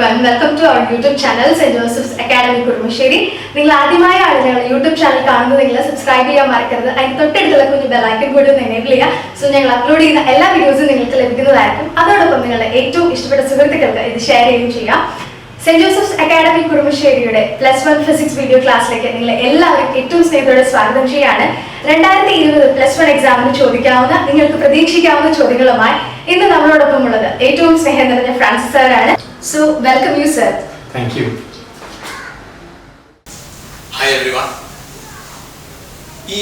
everyone, welcome to our YouTube channel, St. Joseph's Academy Kurumasheri. നിങ്ങൾ ആദ്യമായ ആളുകൾ YouTube channel കാണുന്നത് നിങ്ങൾ സബ്സ്ക്രൈബ് ചെയ്യാൻ മറക്കരുത്. അതിന് തൊട്ടടുത്തുള്ള കുഞ്ഞു ബെൽ ഐക്കൺ കൂടി ഒന്ന് എനേബിൾ ചെയ്യുക. സോ ഞങ്ങൾ അപ്ലോഡ് ചെയ്യുന്ന എല്ലാ വീഡിയോസും നിങ്ങൾക്ക് ലഭിക്കുന്നതായിരിക്കും. അതോടൊപ്പം നിങ്ങളുടെ ഏറ്റവും ഇഷ്ടപ്പെട്ട സുഹൃത്തുക്കൾക്ക് ഇത് ഷെയർ ചെയ്യുകയും ചെയ്യുക. സെന്റ് ജോസഫ്സ് അക്കാഡമി കുറുമശ്ശേരിയുടെ +1 ഫിസിക്സ് വീഡിയോ ക്ലാസ്സിലേക്ക് നിങ്ങളെ എല്ലാവരും ഏറ്റവും സ്നേഹത്തോടെ സ്വാഗതം ചെയ്യാണ്. 2020 +1 എക്സാമിന് ചോദിക്കാവുന്ന നിങ്ങൾക്ക് പ്രതീക്ഷിക്കാവുന്ന ചോദ്യങ്ങളുമായി ഇന്ന് നമ്മളോടൊപ്പം ഉള്ളത് ഏറ്റവും സ്നേഹം നിറഞ്ഞ ഫ്രാൻസിസ് സാറാണ്. So welcome you sir. Thank you. Hi everyone. ഈ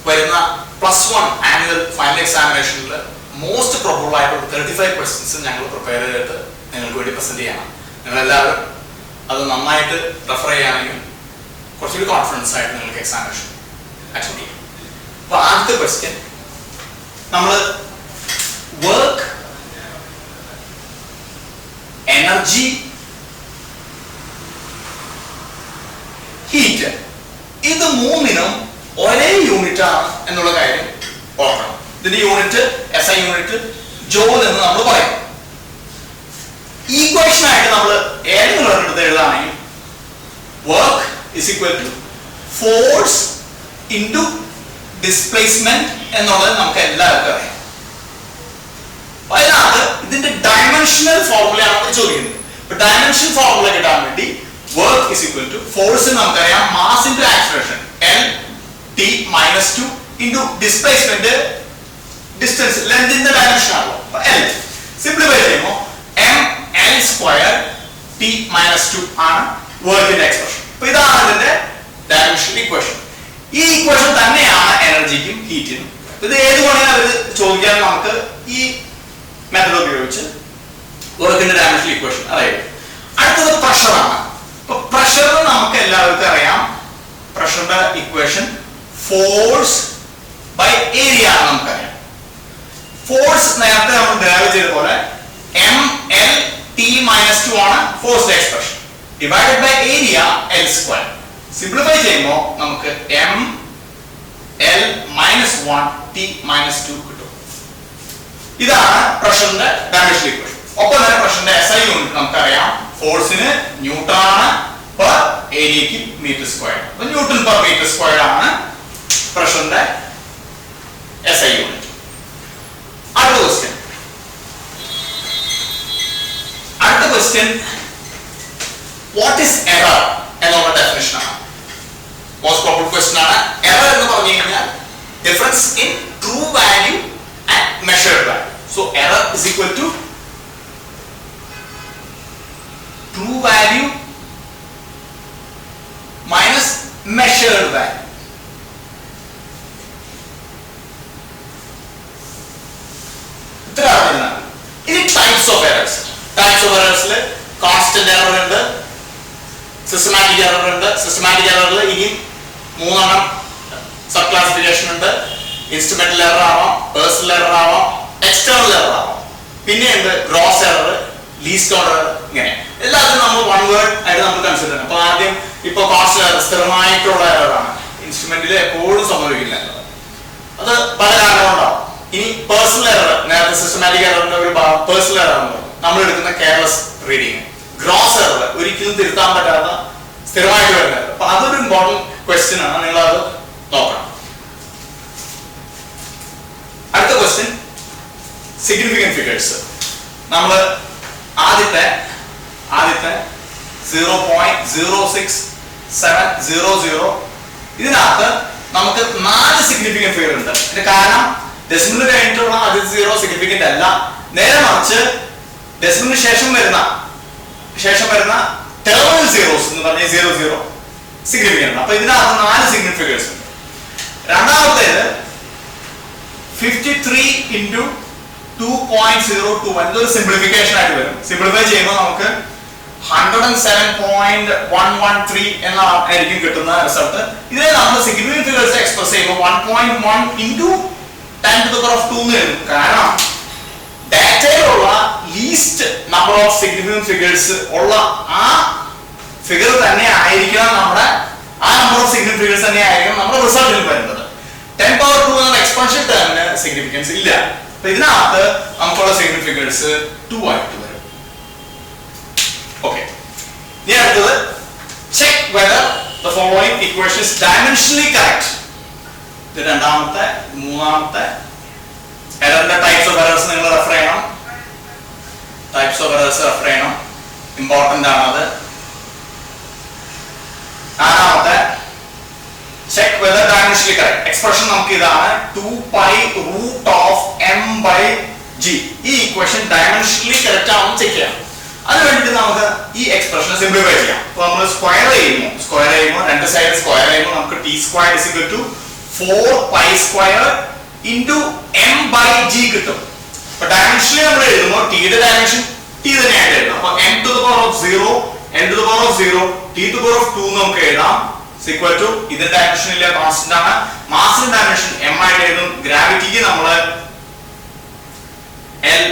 വരുന്ന +1 ആനുവൽ ഫൈനൽ എക്സാമിനേഷനിൽ മോസ്റ്റ് പ്രോബബിൾ ആയിട്ടുള്ള 35 ക്വസ്റ്റ്യൻസ് ഞങ്ങൾ പ്രിപ്പയർ ചെയ്തിട്ട് നിങ്ങൾക്ക് വേണ്ടി പ്രസന്റ് ചെയ്യണം. നിങ്ങളെല്ലാവരും അത് നന്നായിട്ട് റെഫർ ചെയ്യാനെങ്കിൽ കുറച്ചുകൂടി കോൺഫിഡൻസ് ആയിട്ട് നിങ്ങൾക്ക് എക്സാമിനേഷൻ അറ്റൻഡ് ചെയ്യും. അപ്പോൾ ആദ്യത്തെ ക്വസ്റ്റ്യൻ, നമ്മൾ വർക്ക്, എനർജി, ഹീറ്റ്, ഇത് മൂന്നിനും ഒരേ യൂണിറ്റ് ആണ് എന്നുള്ള കാര്യം ഓർക്കണം. ഇതിന്റെ യൂണിറ്റ് SI യൂണിറ്റ് ജോൾ എന്ന് നമ്മൾ പറയും. ഈക്വേഷൻ ആയിട്ട് നമ്മൾ ഏതെങ്കിലും ഒരെണ്ണെടുത്ത് എഴുതാണെങ്കിൽ work is equal to force into displacement എന്നുള്ളത് നമുക്ക് എല്ലാവർക്കും അറിയാം. അതിനകത്ത് ഇതിന്റെ ഡയമെൻഷണൽ ഫോർമുലയാണ് നമ്മൾ ചോദിക്കുന്നത്. ഇപ്പൊ ഡയമെൻഷൻ ഫോർമുല കിട്ടാൻ വേണ്ടി work is equal to force നമുക്കറിയാം, mass into acceleration L(T)-2 into displacement distance ലെങ്തിന്റെ ഡയമെൻഷൻ ആണല്ലോ. L സിംപ്ലിഫൈ ചെയ്യുമ്പോൾ mL² T-2 ആണ് വർക്കിന്റെ എക്സ്പ്രഷൻ. അപ്പൊ ഇതാണ് ഇതിന്റെ ഡയമെൻഷൻ ഇക്വേഷൻ. ഈ ഇക്വേഷൻ തന്നെയാണ് എനർജിക്കും ഹീറ്റിനും. ഇത് ഏത് വേണമെങ്കിലും അവർ ചോദിക്കാൻ നമുക്ക് ഈ മെത്തഡ് ഉപയോഗിച്ച് വർക്കിന്റെ ഡയമെൻഷൻ ഇക്വേഷൻ അറിയാം. അടുത്തത് പ്രഷറാണ്. അപ്പൊ പ്രഷർ നമുക്ക് എല്ലാവർക്കും അറിയാം. പ്രഷറിന്റെ ഇക്വേഷൻ ഫോഴ്സ് ബൈ ഏരിയ ആണ് നമുക്കറിയാം. ഫോഴ്സ് നേരത്തെ നമ്മൾ ഡെറൈവ് ചെയ്ത പോലെ mL(T)-2 ആണ് ഫോഴ്സിന്റെ expression, divided by area L². Simplify ചെയ്യുമ്പോൾ നമുക്ക് mL-1 T-2 കിട്ടും. ഇതാണ് പ്രഷറിന്റെ ഡയമെൻഷൻ ഇക്വേഷൻ. ഒപ്പം തന്നെ പ്രഷറിന്റെ SI യൂണിറ്റ് നമുക്കറിയാം. ഫോഴ്സിന് ന്യൂട്ടൺ ആണ്, പെർ ഏരിയക്ക് മീറ്റർ². അപ്പൊ ന്യൂട്ടൺ പെർ മീറ്റർ² ആണ് പ്രഷറിന്റെ SI യൂണിറ്റ്. അടുത്ത ക്വസ്റ്റ്യൻ, വാട്ട് ഈസ് എറർ എന്നുള്ള ഡെഫിനിഷൻ ആണ്. മോസ്റ്റ് പ്രോബബിൾ ക്വസ്റ്റ്യൻ ആണ്. എറർ എന്ന് പറഞ്ഞു കഴിഞ്ഞാൽ difference in true value and measured value. So error is equal to true value minus measured value. ഇനി types of errors. Types of എറേഴ്സിൽ constant error ഉണ്ട്, systematic error ഉണ്ട്. Systematic എററിൽ ഇനി 3 സബ് ക്ലാസിഫിക്കേഷൻ ഉണ്ട്. ഇൻസ്ട്രുമെന്റൽ എറർ ആവാം, personal error ആവാം, external error ആവാം. പിന്നെയുണ്ട് gross error, least count error. ഇങ്ങനെ എല്ലാത്തിനും നമ്മൾ വൺ വേർഡ് ആയിട്ട് നമ്മൾ കൺസിഡർ ചെയ്യണം. അപ്പൊ ആദ്യം ഇപ്പൊ കോൺസ്റ്റന്റ് എറർ സ്ഥിരമായിട്ടുള്ള എററാണ്, ഇൻസ്ട്രുമെന്റിൽ എപ്പോഴും സംഭവിക്കില്ല. അത് പല കാരണം കൊണ്ടാവും. ഇനി പേഴ്സണൽ എറർ, നേരത്തെ സിസ്റ്റമാറ്റിക് എററിന്റെ ഒരു പേഴ്സണൽ എറർ എന്ന് പറയും, നമ്മൾ എടുക്കുന്ന കെയർലെസ് റീഡിങ്. ഗ്രോസ് എറർ ഒരിക്കലും തിരുത്താൻ പറ്റാത്ത സ്ഥിരമായിട്ട് വരുന്നത്. അപ്പൊ അതൊരു ഇമ്പോർട്ടന്റ് ക്വസ്റ്റ്യൻ ആണ്, നിങ്ങൾ അത് നോക്കണം. അടുത്ത ക്വസ്റ്റ്യൻ, സിഗ്നിഫിക്കന്റ് ഫിഗേഴ്സ്. നമ്മൾ ആദ്യത്തെ 0.06700 ഇതിനകത്ത് നമുക്ക് 4 സിഗ്നിഫിക്കന്റ് ഫിഗർ ഉണ്ട്. ഇതിന്റെ കാരണം ഡെസിമൽ കഴിഞ്ഞിട്ടുള്ള ആദ്യത്തെ 0 സിഗ്നിഫിക്കന്റ് അല്ല, നേരെ മറിച്ച് ഡെസിമലിന് ശേഷം വരുന്ന ടെർമിനൽ സീറോസ് എന്ന് പറഞ്ഞ 00 സിഗ്നിഫിക്കന്റ്. അപ്പൊ ഇതിനകത്ത് 4 സിഗ്നിഫിക്കന്റ് ഫിഗേഴ്സ് ഉണ്ട്. രണ്ടാമത്തേത് 53 × 2.021. ഇതൊരു സിംപ്ലിഫിക്കേഷൻ ആയിട്ട് വരും. സിംപ്ലിഫൈ ചെയ്യുമ്പോൾ നമുക്ക് 107.113 എന്നായിരിക്കും കിട്ടുന്ന റിസൾട്ട്. ഇതിനെ നമ്മൾ സിഗ്നിഫിക്കന്റ് ഫിഗേഴ്സ് എക്സ്പ്രസ് ചെയ്യുമ്പോൾ 1.1 × 10⁻². എന്ന് എഴുതും. കാരണം ഡാറ്റയിലുള്ള least number of significant figures ഉള്ള ആ ഫിഗർ തന്നെ ആയിരിക്കണം നമ്മുടെ, ആ നമ്പർ ഓഫ് സിഗ്നിഫിക്കന്റ് ഫിഗേഴ്സ് തന്നെ ആയിരിക്കണം നമ്മുടെ റിസൾട്ടിൽ വരുന്നത്. 10⁻² എന്ന എക്സ്പാൻഷൻ ടേമിന് സിഗ്നിഫിക്കൻസ് ഇല്ല. അപ്പൊ ഇതിനകത്ത് നമുക്കുള്ള സിഗ്നിഫിക്കൻസ് 2 ആയിട്ട് വരും. ഇനി അടുത്തത് check whether the following equation is dimensionally correct. ഇത് രണ്ടാമത്തെ മൂന്നാമത്തെ എററിന്റെ ടൈപ്സ് ഓഫ് എറേഴ്സ് നിങ്ങൾ റെഫർ ചെയ്യണം. ടൈപ്സ് ഓഫ് എറേഴ്സ് റെഫർ ചെയ്യണം, ഇമ്പോർട്ടന്റ് ആണ് അത്. നാലാമത്തെ check whether dimensionally correct. Expression നമുക്ക് ഇതാണ് 2 pi root of m by g. ഈ ഇക്വേഷൻ ഡയമെൻഷനലി കറക്റ്റ് ആണെന്ന് ചെക്ക് ചെയ്യാം. അതിന് വേണ്ടിയിട്ട് നമുക്ക് ഈ എക്സ്പ്രഷൻ സിംപ്ലിഫൈ ചെയ്യാം. അപ്പോൾ നമ്മൾ സ്ക്വയർ ചെയ്യുമ്പോൾ രണ്ട് സൈഡ് സ്ക്വയർ ചെയ്യുമ്പോൾ നമുക്ക് t squared is equal to 4 pi squared into m by g കിട്ടും. അപ്പോൾ ഡയമെൻഷനലി നമ്മൾ എഴുതുമ്പോൾ t യുടെ ഡയമെൻഷൻ t തന്നെയായിട്ട് എഴുതാം. അപ്പോൾ m to the power of 0 n to the power of 0 t to the power of 2 നമുക്ക് എഴുതാം. is equal to ഇതിന്റെ ഡയമെൻഷൻ ഇല്ല, കോൺസ്റ്റന്റ് ആണ്. മാസിന്റെ ഡയമെൻഷൻ m ആയിട്ട് എഴുതും. ഗ്രാവിറ്റിക്ക് നമ്മൾ L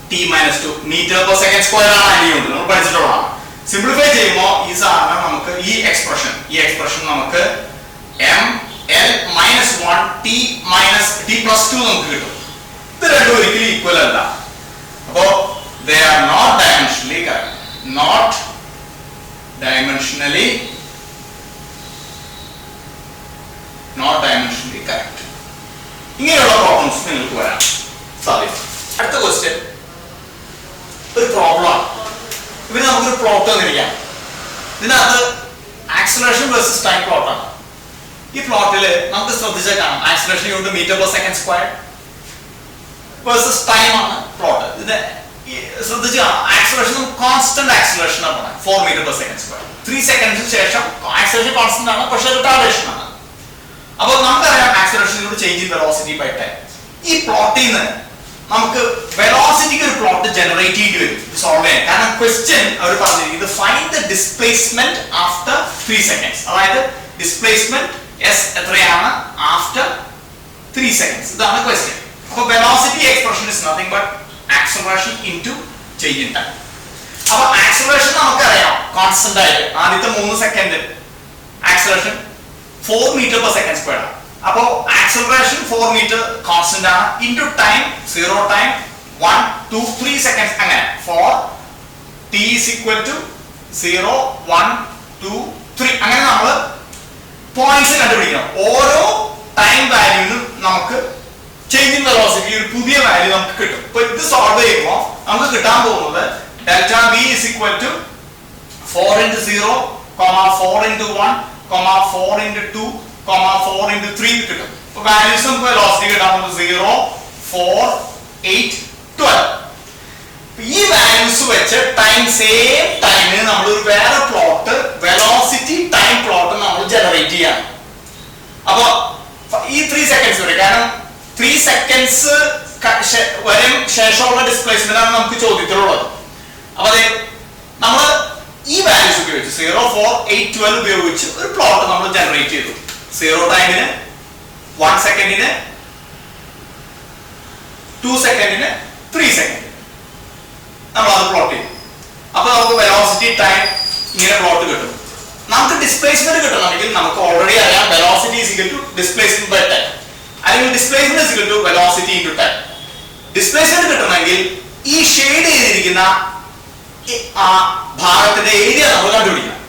t minus 2 meter per second square ആണ് അതിലുണ്ട്, നമ്മൾ പഠിച്ചിട്ടുള്ളതാണ്. സിംപ്ലിഫൈ ചെയ്യുമ്പോൾ ഈ സാധനം നമുക്ക് ഈ എക്സ്പ്രഷൻ നമുക്ക് m L minus 1 t minus t plus 2 നമുക്ക് കിട്ടും. ഇത് രണ്ടും ഒരിക്കലും ഈക്വൽ അല്ല. അപ്പോൾ they are not dimensionally correct. Not dimensionally correct. ഇങ്ങനെയുള്ള പ്രോബ്ലംസ് നിങ്ങൾക്ക് വരാം സാധിക്കും. അടുത്ത ക്വസ്റ്റ്യൻ ഒരു പ്രോബ്ലം ആണ്. ഇവര് നമുക്കൊരു പ്ലോട്ട് തന്നിരിക്കാം. ഇതിനകത്ത് ആക്സിലറേഷൻ വേഴ്സസ് ടൈം പ്ലോട്ട് ആണ്. ഈ പ്ലോട്ടിൽ നമുക്ക് ശ്രദ്ധിച്ചാൽ കാണാം acceleration unit metre per second square versus time ആണ് പ്ലോട്ട്. ഇതിന്റെ ശ്രദ്ധിച്ച് കാണാം ആക്സിലറേഷൻ കോൺസ്റ്റന്റ് ആക്സിലറേഷൻ ആണ് 4 മീറ്റർ പെർ സെക്കൻഡ് സ്ക്വയർ. 3 സെക്കൻഡ്സിന് ശേഷം ആക്സിലറേഷൻ കോൺസ്റ്റന്റ് ആണ്, പക്ഷെ റിട്ടാർഡേഷൻ ആണ്. അപ്പോൾ നമുക്കറിയാം ആക്സിലറേഷനിലൂടെ change in velocity by time. ഈ പ്ലോട്ടിൽ നിന്ന് നമുക്ക് വെലോസിറ്റിക്ക് ഒരു പ്ലോട്ട് ജനറേറ്റ് ചെയ്യേണ്ടി വരും സോൾവ് ചെയ്യാൻ. കാരണം ക്വസ്റ്റ്യൻ അവർ പറഞ്ഞിരിക്കുന്നത് find the displacement after 3 seconds. അതായത് ഡിസ്പ്ലേസ്മെന്റ് എസ് എത്രയാണ് ആഫ്റ്റർ 3 സെക്കൻഡ്സ്, ഇതാണ് ക്വസ്റ്റ്യൻ. അപ്പോൾ velocity expression is nothing but acceleration into change in time. അപ്പോൾ ആക്സിലറേഷൻ നമുക്കറിയാം കോൺസ്റ്റന്റ് ആയിട്ട് ആദ്യത്തെ 3 second acceleration 4 metre per second square ആണ്. അപ്പോൾ ആക്സിലറേഷൻ 4 മീറ്റർ കോൺസ്റ്റന്റ് ആണ് ഇൻടു ടൈം 0 ടൈം 1 2 3 സെക്കൻഡ്സ് അങ്ങനെ for t is equal to 0 1 2 3 അങ്ങനെ നമ്മൾ പോയിന്റ്സ് കണ്ടുപിടിക്കണം. ഓരോ ടൈം വാല്യൂവിനും നമുക്ക് ചേഞ്ച് ഇൻ വെലോസിറ്റി ഒരു പുതിയ വാല്യൂ നമുക്ക് കിട്ടും. അപ്പോൾ ഇത് സോൾവ് ചെയ്യുമ്പോൾ നമുക്ക് കിട്ടാൻ പോകുന്നത് delta v is equal to 4 into 0, 4 into 1, 4 into 2, 4 into 3 കിട്ടും. അപ്പോൾ വാല്യൂസ് നമുക്ക് വെലോസിറ്റി കിട്ടാൻ പോകുന്നത് 0 4 8 12. ഈ വാല്യൂസ് വെച്ച് സെയിം ടൈമിന് നമ്മൾ ഒരു വേറെ പ്ലോട്ട് വെലോസിറ്റി ടൈം പ്ലോട്ട് നമ്മൾ ജനറേറ്റ് ചെയ്യണം. അപ്പോൾ ഈ 3 സെക്കൻഡ്സ് വരെ, കാരണം 3 സെക്കൻഡ്സ് വരും ശേഷമുള്ള ഡിസ്പ്ലേസ്മെന്റ് ആണ് നമുക്ക് ചോദ്യത്തിലുള്ളത്. അപ്പൊ അതെ നമ്മൾ ഈ വാല്യൂസ് ഉപയോഗിച്ച് 0 4 8 12 ഉപയോഗിച്ച് ഒരു പ്ലോട്ട് നമ്മൾ ജനറേറ്റ് ചെയ്തു. 0 ടൈമിന് 1 സെക്കൻഡിന് 2 സെക്കൻഡിന് 3 സെക്കൻഡ് നമ്മൾ അത് പ്ലോട്ട് ചെയ്യും. അപ്പൊ നമുക്ക് വെലോസിറ്റി ടൈം ഇങ്ങനെ പ്ലോട്ട് കിട്ടും. നമുക്ക് ഡിസ്പ്ലേസ്മെന്റ് കിട്ടണമെങ്കിൽ നമുക്ക് ഓൾറെഡി അറിയാം velocity is equal to displacement by time, അല്ലെങ്കിൽ displacement is equal to velocity into time. Displacement കിട്ടണമെങ്കിൽ ഈ ഷെയ്ഡ് ചെയ്തിരിക്കുന്ന ആ ഭാഗത്തിന്റെ ഏരിയ നമ്മൾ കണ്ടുപിടിക്കണം.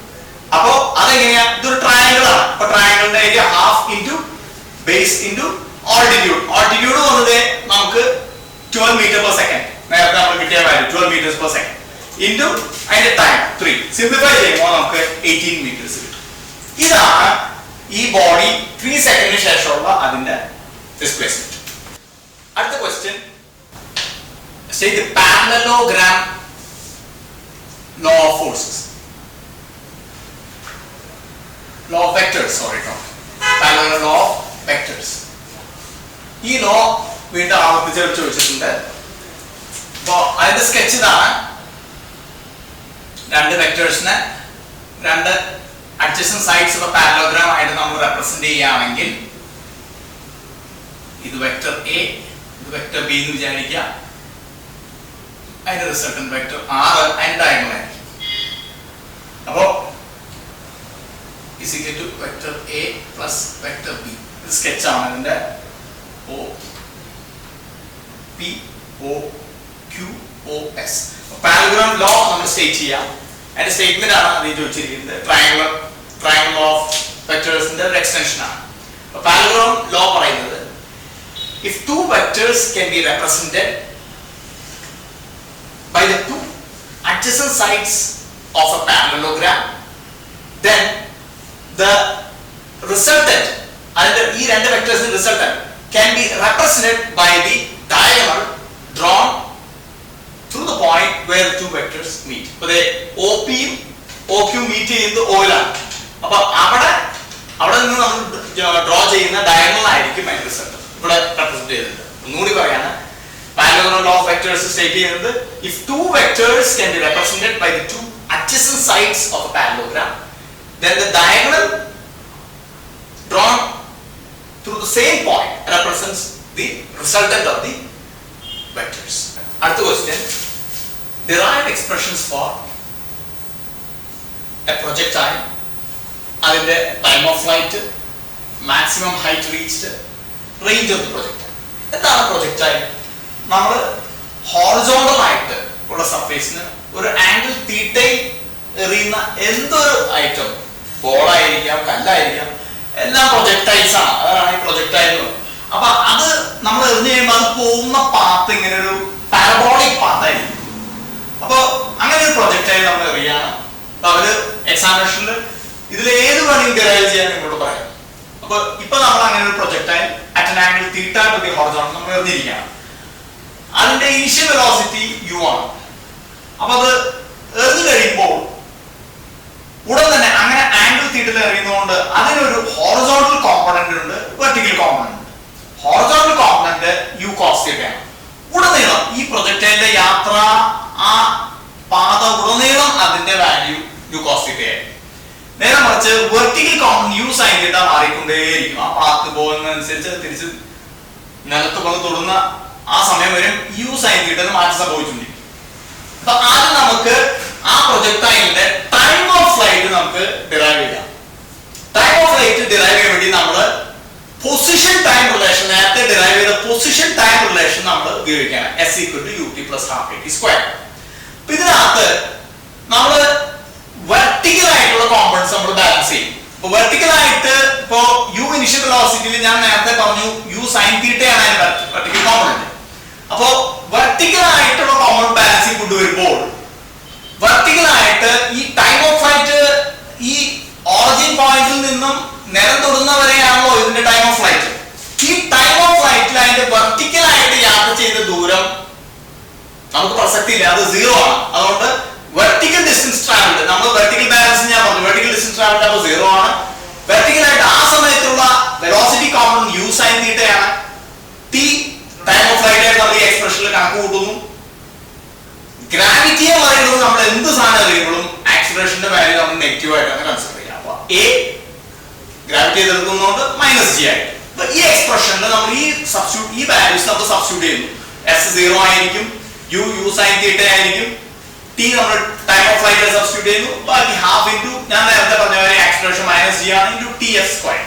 അപ്പോ അതെങ്ങനെയാ? ഇതൊരു ട്രയാങ്കിൾ ആണ്. അപ്പൊ ട്രയാങ്കിളിന്റെ area half into base into altitude. Altitude വന്നത് നമുക്ക് 12 മീറ്റർ പെർ സെക്കൻഡ്, നേരത്തെ നമ്മൾ കിട്ടിയ value 12 metres per second into അതിന്റെ ടൈം 3. സിംപ്ലിഫൈ ചെയ്യുമ്പോൾ നമുക്ക് 18 മീറ്റേഴ്സ് കിട്ടും. ഇതാണ് ഈ ബോഡി 3 സെക്കൻഡിന് ശേഷമുള്ള അതിന്റെ ഡിസ്പ്ലേസ്മെന്റ്. അടുത്ത question, state the parallelogram law of forces, law of vectors, sorry, no, parallel law of vectors. ഈ ലോ വീണ്ടും ആവർത്തിച്ച് ചോദിച്ചിട്ടുണ്ട്. അപ്പോൾ അതിന്റെ സ്കെച്ച് ഇതാണ്. രണ്ട് വെക്ടേഴ്സിനെ രണ്ട് അഡ്ജസന്റ് സൈഡ്സ് ഓഫ് പാരലോഗ്രാം ആയിട്ട് നമ്മൾ റെപ്രസെന്റ് ചെയ്യുകയാണെങ്കിൽ ഇത് വെക്ടർ എ, ഇത് വെക്ടർ ബി എന്ന് വിചാരിക്കുക. അതിന്റെ റിസൾട്ടന്റ് വെക്ടർ ആർ അതിന്റെ ഡയഗണൽ ആയിരിക്കും. അപ്പോൾ is equal to vector A plus vector B. ഇത് സ്കെച്ച് ആണ്. ഇതിന്റെ O P O Q O S. Parallelogram law നമ്മൾ സ്റ്റേറ്റ് ചെയ്യാം. അതിന്റെ സ്റ്റേറ്റ്മെന്റ് ആണ് അത് ചോദിച്ചിരിക്കുന്നത്. ട്രയാംഗിൾ ഓഫ് വെക്ടേഴ്സിന്റെ ഒരു എക്സ്റ്റൻഷൻ ആണ്. പാരലലോഗ്രാം ലോ പറയുന്നത് if two vectors can be represented by the two adjacent sides of a parallelogram, then the resultant and ഈ രണ്ട് വെക്ടേഴ്സിന്റെ resultant can be represented by the diagonal drawn through the point where the two vectors meet. അപ്പോൾ OP യും OQ meet ചെയ്യുന്നത് O യിലാണ്. അപ്പോൾ അവിടെ നിന്ന് നമ്മൾ ഡ്രോ ചെയ്യുന്ന ഡയഗണൽ ആയിരിക്കും അതിന്റെ റിസൾട്ട് ഇവിടെ റെപ്രസെന്റ് ചെയ്തിട്ടുണ്ട്. ഒന്നുകൂടി പറയാണ്, parallelogram law of vectors state ചെയ്യുന്നത് if two vectors can be represented by the two adjacent sides of a parallelogram, then the diagonal drawn through the same point represents the resultant of the vectors. അടുത്ത question, derive expressions for a projectile, അതിന്റെ time of flight, maximum height reached, range of the projectile. എന്താണ് projectile? നമ്മൾ horizontal ആയിട്ട് ഉള്ള സർഫേസിന് ഒരു angle തീറ്റയിൽ എറിയുന്ന എന്തൊരു item, ബോളായിരിക്കാം, കല്ലായിരിക്കാം, എല്ലാം പ്രൊജക്ടൈൽസ് ആണ്. അതാണ് ഈ പ്രൊജക്ടൈൽ. അപ്പൊ അത് നമ്മൾ എറിഞ്ഞു കഴിയുമ്പോൾ അത് പോകുന്ന പാത്ത് ഇങ്ങനെ ഒരു പാരബോളിക് പാത്തായിരിക്കും. അപ്പൊ അങ്ങനെ ഒരു പ്രൊജക്ടൈൽ നമ്മൾ എറിയാണ്. അപ്പൊ അവര് എക്സാമിനേഷനിൽ ഇതിൽ ഏത് വേണമെങ്കിൽ ഡിറൈവ് ചെയ്യാൻ നിങ്ങളോട് പറയാം. അപ്പൊ ഇപ്പൊ നമ്മൾ അങ്ങനെ ഒരു projectile at an angle theta two the horizontal നമ്മൾ എറിഞ്ഞിരിക്കുകയാണ്. അതിന്റെ ഇനിഷ്യൽ വെലോസിറ്റി u ആണ്. അപ്പൊ അത് എറിഞ്ഞു കഴിയുമ്പോൾ ഉടൻ തന്നെ അങ്ങനെ ആംഗിൾ തീറ്റയിൽ എറിയുന്നതുകൊണ്ട് അതിനൊരു ഹൊറിസോണ്ടൽ കോമ്പണന്റ് ഉണ്ട്, വെർട്ടിക്കൽ കോമ്പണന്റ് ഉണ്ട്. ഹൊറിസോണ്ടൽ കോമ്പണന്റ് u cos θ ആണ്. ഉടനീളം ഈ പ്രൊജക്ടൈലിന്റെ യാത്ര ആ പാത ഉടനീളം അതിന്റെ വാല്യൂ u cos θ ആയിരിക്കും. നേരെ മറിച്ച് വെർട്ടിക്കൽ കോമ്പണന്റ് u sin θ മാറിക്കൊണ്ടേയിരിക്കും. ആ പാത്ത് പോകുന്നതനുസരിച്ച് തിരിച്ച് നിലത്ത് വന്ന് തൊടുന്ന ആ സമയം വരും u sin θ മാറ്റം സംഭവിച്ചുകൊണ്ടിരിക്കും. അപ്പൊ ആദ്യം നമുക്ക് ആ പ്രൊജക്ടൈലിന്റെ ടൈം ഓഫ് ഫ്ലൈറ്റ് നമുക്ക് ഡിറൈവ് ചെയ്യാം. ടൈം ഓഫ് ഫ്ലൈറ്റ് ഡിറൈവ് ചെയ്യാൻ വേണ്ടി നമ്മൾ പൊസിഷൻ ടൈം റിലേഷൻ, നേരത്തെ ഡിറൈവ് ചെയ്ത പൊസിഷൻ ടൈം റിലേഷൻ നമ്മൾ ഉപയോഗിക്കണം. s = ut + ½ at². അപ്പൊ ഇതിനകത്ത് നമ്മൾ വെർട്ടിക്കൽ ആയിട്ടുള്ള കോമ്പണൻസ് നമ്മൾ ബാലൻസ് ചെയ്യും. ഇപ്പൊ വെർട്ടിക്കൽ ആയിട്ട് ഇപ്പോ u ഇനിഷ്യൽ വെലോസിറ്റിയിൽ ഞാൻ നേരത്തെ പറഞ്ഞു u sin θ ആണ് അതിന്റെ വെർട്ടിക്കൽ കോമ്പണന്റ്. അപ്പോ വെർട്ടിക്കൽ ആയിട്ടുള്ള കോമ്പണന്റ് ബാലൻസിംഗ് കൊണ്ടുവരുമ്പോൾ വെർട്ടിക്കൽ ആയിട്ട് ഈ ടൈം ഓഫ് ഫ്ലൈറ്റ് ഈ ഓറിജിൻ പോയിന്റിൽ നിന്നും നിലം തൊടുന്നവരെയാണല്ലോ ഇതിന്റെ ടൈം ഓഫ് ഫ്ലൈറ്റ്. ഈ ടൈം ഓഫ് ഫ്ലൈറ്റിൽ അതിന്റെ വെർട്ടിക്കൽ ആയിട്ട് യാത്ര ചെയ്ത ദൂരം നമുക്ക് പ്രസക്തിയില്ല, അത് 0 ആണ്. അതുകൊണ്ട് വെർട്ടിക്കൽ ഡിസ്റ്റൻസ് ട്രാവൽഡ്, നമ്മൾ വെർട്ടിക്കൽ ബാലൻസ് ഞാൻ പറഞ്ഞു, വെർട്ടിക്കൽ ഡിസ്റ്റൻസ് ട്രാവൽഡ് അപ്പോൾ 0 ആണ്. വെർട്ടിക്കൽ ആയിട്ട് ആ സമയത്തുള്ള വെലോസിറ്റി കോമ്പണന്റ് u sin θ ആണ്. t ടൈം ഓഫ് ഫ്ലൈറ്റ് ആയിട്ട് നമ്മൾ ഈ എക്സ്പ്രഷനിൽ കണക്ക് കൂട്ടുന്നു. ഗ്രാവിറ്റിയെ പറയുന്നത് നമ്മൾ എന്ത് സാധനം അറിയുമ്പോഴും ആക്സിലറേഷന്റെ വാല്യൂ നമ്മൾ നെഗറ്റീവ് ആയിട്ടാണ് കൺസിഡർ ചെയ്യുക. അപ്പൊ a ഗ്രാവിറ്റി എതിർക്കുന്നതുകൊണ്ട് -g ആയിട്ട്. അപ്പൊ ഈ എക്സ്പ്രഷനിൽ നമ്മൾ ഈ വാല്യൂസ് നമ്മൾ സബ്സ്റ്റിറ്റ്യൂട്ട് ചെയ്യുന്നു. s 0 ആയിരിക്കും, u sin θ ആയിരിക്കും, t നമ്മൾ ടൈം ഓഫ് ഫ്ലൈറ്റ് സബ്സ്റ്റിറ്റ്യൂട്ട് ചെയ്യുന്നു. ബാക്കി ½ ഇൻറ്റു ഞാൻ നേരത്തെ പറഞ്ഞ പോലെ ആക്സിലറേഷൻ -g ആണ് ഇൻറ്റു ts².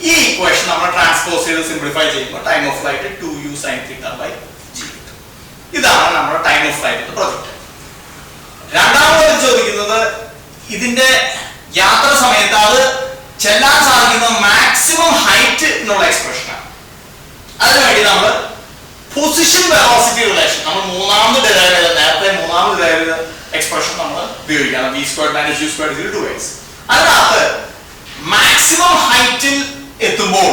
ഈ ഇക്വേഷൻ നമ്മൾ ട്രാൻസ്പോസ് ചെയ്ത് സിംപ്ലിഫൈ ചെയ്യുമ്പോൾ time of flight 2u sin θ/g. ഇതാണ് നമ്മുടെ ടൈം ഓഫ് ഫ്ലൈറ്റ് പ്രൊജക്ട്. രണ്ടാമത് ചോദിക്കുന്നത് ഇതിന്റെ യാത്ര സമയത്ത് അത് ചെല്ലാൻ സാധിക്കുന്ന മാക്സിമം ഹൈറ്റ് എന്നുള്ള എക്സ്പ്രഷനാണ്. അതിനുവേണ്ടി നമ്മൾ പൊസിഷൻ വെലോസിറ്റി റിലേഷൻ നമ്മൾ മൂന്നാമത് ഡിറൈവ് ചെയ്ത എക്സ്പ്രഷൻ നമ്മൾ ഉപയോഗിക്കണം. v² - u² = 2x. അതിനകത്ത് മാക്സിമം ഹൈറ്റിൽ എത്തുമ്പോൾ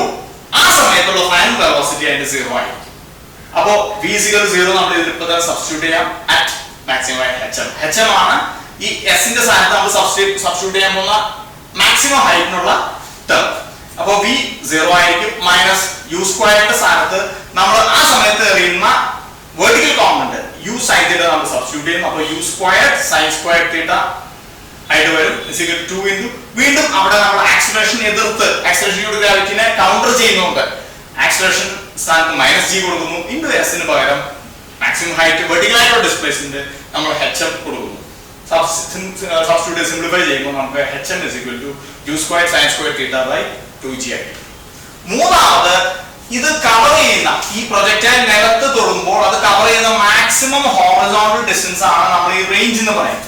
ആ സമയത്തുള്ള ഫൈനൽ വെലോസിറ്റി അതിന്റെ 0 ആയിരിക്കും. അപ്പോ v = 0 നമ്മൾ ഇതിൽ ഇപ്പോ തന്നെ സബ്സ്റ്റിറ്റ്യൂട്ട് ചെയ്യാം. അറ്റ് മാക്സിമം hm ആണ് ഈ s ന്റെ സ്ഥാനത്ത് നമ്മൾ സബ്സ്റ്റിറ്റ്യൂട്ട് ചെയ്യാൻ പോകുന്ന മാക്സിമം ഹൈറ്റിനുള്ള ടേം. അപ്പോ v 0 ആയിരിക്കും. -u² ന്റെ സ്ഥാനത്ത് നമ്മൾ ആ സമയത്ത് എറിയുന്ന വെർട്ടിക്കൽ കോമ്പണന്റ് u sin θ നമ്മൾ സബ്സ്റ്റിറ്റ്യൂട്ട് ചെയ്യും. അപ്പോൾ u² sin² θ ആയിട്ട് വരും. 2 ഇൻറ്റു വീണ്ടും അവിടെ നമ്മൾ ആക്സിലറേഷൻ എതിർത്ത് ആക്സിലറേഷൻ ഗ്രാവിറ്റിനെ കൗണ്ടർ ചെയ്യുന്നുണ്ട്. ആക്സിലറേഷൻ സ്ഥാനത്ത് -g കൊടുക്കുന്നു ഇൻറ്റു s ന് പകരം മാക്സിമം ഹൈറ്റ് വെർട്ടിക്കൽ ആയിട്ടുള്ള ഡിസ്പ്ലേസ്മെന്റ് നമ്മൾ hm കൊടുക്കുന്നു. സബ്സ്റ്റിറ്റ്യൂട്ട് സിംപ്ലിഫൈ ചെയ്യുമ്പോൾ നമുക്ക് hm = u² sin² θ/2g ആയിരിക്കും. മൂന്നാമത് ഇത് കവർ ചെയ്യുന്ന ഈ പ്രൊജക്ടൈൽ നിലത്ത് തൊടുമ്പോൾ അത് കവർ ചെയ്യുന്ന മാക്സിമം ഹോറിസോണ്ടൽ ഡിസ്റ്റൻസ് ആണ് നമ്മൾ ഈ റേഞ്ച് എന്ന് പറയുന്നത്.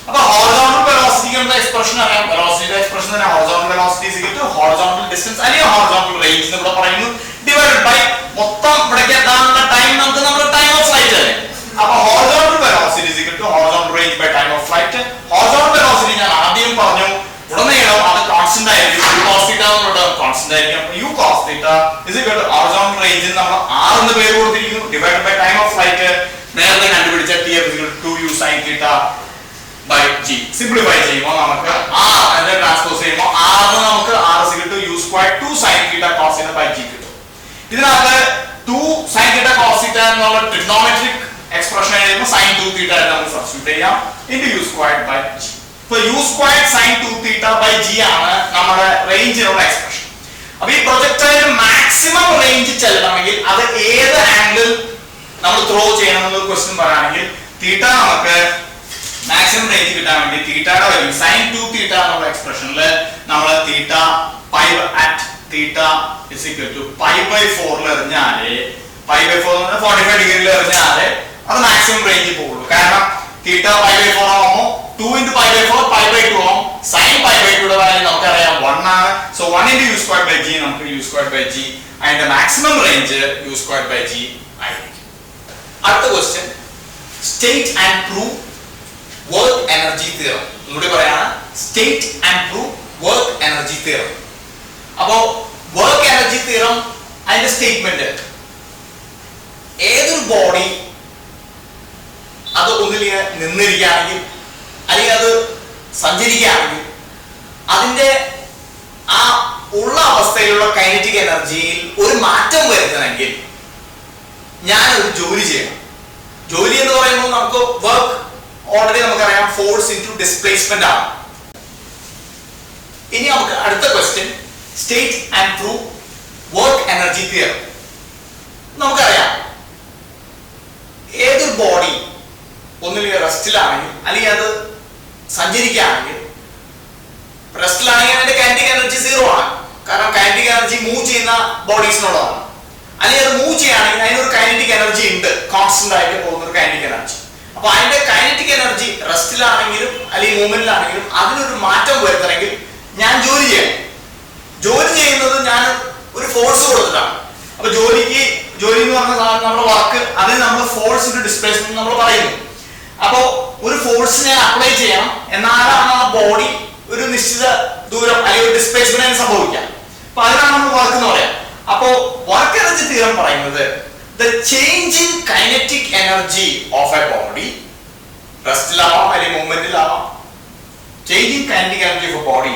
അപ്പോൾ ഹോറിസോണ്ടൽ വെലോസിറ്റിക്കുള്ള എക്സ്പ്രഷൻ അറിയാം. വെലോസിറ്റിയുടെ എക്സ്പ്രഷൻ തന്നെ horizontal velocity is equal to horizontal distance അല്ലെങ്കിൽ ഹോറിസോണ്ടൽ റേഞ്ച് എന്ന് ഇവിടെ പറയുന്നു ഡിവൈഡഡ് ബൈ മൊത്തം ഇവിടേക്ക് എത്താനുള്ള ടൈം നമുക്ക് നമ്മുടെ ടൈം ഓഫ് ഫ്ലൈറ്റ് അല്ലേ. അപ്പോൾ horizontal velocity is equal to horizontal range by time of flight. Horizontal velocity ഞാൻ ആദ്യം പറഞ്ഞു ഉടനീളം അത് കോൺസ്റ്റന്റ് ആയിരിക്കും. u cos θ എന്നുള്ളത് കോൺസ്റ്റന്റ് ആയിരിക്കും. u cos θ is equal to horizontal റേഞ്ചിൽ നമ്മൾ r എന്ന് പേര് കൊടുത്തിരിക്കുന്നു divided by time of flight. നേരത്തെ കണ്ടുപിടിച്ച t is equal to 2u sin θ by g. Simplify ചെയ്യുമ്പോൾ നമുക്ക് r അതിനെ ട്രാൻസ്പോസ് ചെയ്യുമ്പോൾ r നമുക്ക് r is equal to u squared 2 sin θ cos θ by g കിട്ടും. ഇതിനകത്ത് 2 sin θ cos θ എന്നുള്ള ട്രിഗണോമെട്രിക് എക്സ്പ്രഷൻ എഴുതുമ്പോൾ sin 2 θ നമുക്ക് സബ്സ്റ്റിറ്റ്യൂട്ട് ചെയ്യാം into u squared by g. അപ്പോൾ u squared sin 2 θ by g ആണ് നമ്മുടെ റേഞ്ചിനുള്ള എക്സ്പ്രഷൻ. അപ്പോൾ ഈ പ്രൊജക്ടൈൽ മാക്സിമം റേഞ്ച് ചെല്ലണമെങ്കിൽ അത് ഏത് ആംഗിളിൽ നമ്മൾ ത്രോ ചെയ്യണം എന്നൊരു ക്വസ്റ്റ്യൻ പറയുകയാണെങ്കിൽ തീറ്റ നമുക്ക് മാക്സിമം റേഞ്ച് കിട്ടാൻ വേണ്ടി തീറ്റയുടെ വാല്യൂ sin 2 θ എന്നുള്ള എക്സ്പ്രഷനിൽ നമ്മൾ theta pi at theta is equal to pi by 4 ൽ എറിഞ്ഞാലേ pi by 4 എന്ന് 45 ഡിഗ്രിയിൽ എറിഞ്ഞാലേ അത് മാക്സിമം റേഞ്ച് പോകുള്ളൂ. കാരണം തീറ്റ pi by 4 ആവുമ്പോൾ 2 into pi by 4 pi by 2 ആവും. sin pi by 2 യുടെ വാല്യൂ നമുക്കറിയാം 1 ആണ്. So 1 into u squared by g നമുക്ക് u squared by g അതിന്റെ maximum range u squared by g ആയിരിക്കും. അടുത്ത question state and prove work energy theorem. ഒന്നുകൂടി പറയാണ് state and prove work energy theorem. അപ്പോൾ വർക്ക് എനർജി തിയറം അതിന്റെ statement ഏതൊരു body അത് ഒന്നിൽ നിന്നിരിക്കുകയാണെങ്കിൽ അല്ലെങ്കിൽ അത് സഞ്ചരിക്കുകയാണെങ്കിൽ അതിന്റെ ആ ഉള്ള അവസ്ഥയിലുള്ള കൈനറ്റിക് എനർജിയിൽ ഒരു മാറ്റം വരുത്തണമെങ്കിൽ ഞാൻ ഒരു ജോലി ചെയ്യണം. ജോലി എന്ന് പറയുമ്പോൾ നമുക്ക് വർക്ക് ഓൾറെഡി നമുക്കറിയാം ഫോഴ്സ് ഇൻടു ഡിസ്പ്ലേസ്മെന്റ് ആണ്. ഇനി നമുക്ക് അടുത്ത question state and prove work energy theorem. നമുക്കറിയാം ഏതൊരു ബോഡി ഒന്നില്ലെങ്കിൽ റെസ്റ്റിലാണെങ്കിൽ അല്ലെങ്കിൽ അത് സഞ്ചരിക്കുകയാണെങ്കിൽ റെസ്റ്റിലാണെങ്കിൽ അതിന്റെ കൈനറ്റിക് എനർജി 0 ആണ്. കാരണം കൈനറ്റിക് എനർജി മൂവ് ചെയ്യുന്ന ബോഡീസിനുള്ളതാണ്. അല്ലെങ്കിൽ അത് മൂവ് ചെയ്യുകയാണെങ്കിൽ അതിനൊരു കൈനറ്റിക് എനർജി ഉണ്ട്, കോൺസ്റ്റന്റ് ആയിട്ട് പോകുന്ന ഒരു കൈനറ്റിക് എനർജി. അപ്പൊ അതിന്റെ കൈനറ്റിക് എനർജി റെസ്റ്റിലാണെങ്കിലും അല്ലെങ്കിൽ മൂവ്മെന്റിലാണെങ്കിലും അതിനൊരു മാറ്റം വരുത്തണമെങ്കിൽ ഞാൻ ജോലി ചെയ്യണം. ജോലി ചെയ്യുന്നത് ഞാൻ ഒരു ഫോഴ്സ് കൊടുത്തിട്ടാണ്. അപ്പൊ ജോലി എന്ന് പറഞ്ഞ നമ്മുടെ വർക്ക് അതിന് നമ്മൾ ഫോഴ്സ് ഇൻടു ഡിസ്പ്ലേസ്മെന്റ് നമ്മൾ പറയുന്നു. അപ്പോ ഒരു ഫോഴ്സ് ഞാൻ അപ്ലൈ ചെയ്യണം എന്നാലാണ് ആ ബോഡി ഒരു നിശ്ചിത ദൂരം അല്ലെങ്കിൽ ഒരു ഡിസ്പ്ലേസ്മെന്റ് സംഭവിക്കാം. അപ്പൊ അതിനാണ് നമ്മൾ വർക്ക് എന്ന് പറയാം. അപ്പോ വർക്ക് എനർജി തിയറം പറയുന്നത് the change in kinetic energy of a body റെസ്റ്റിലാവാം അല്ലെങ്കിൽ മൂവ്മെന്റിലാവാം change in kinetic energy of a body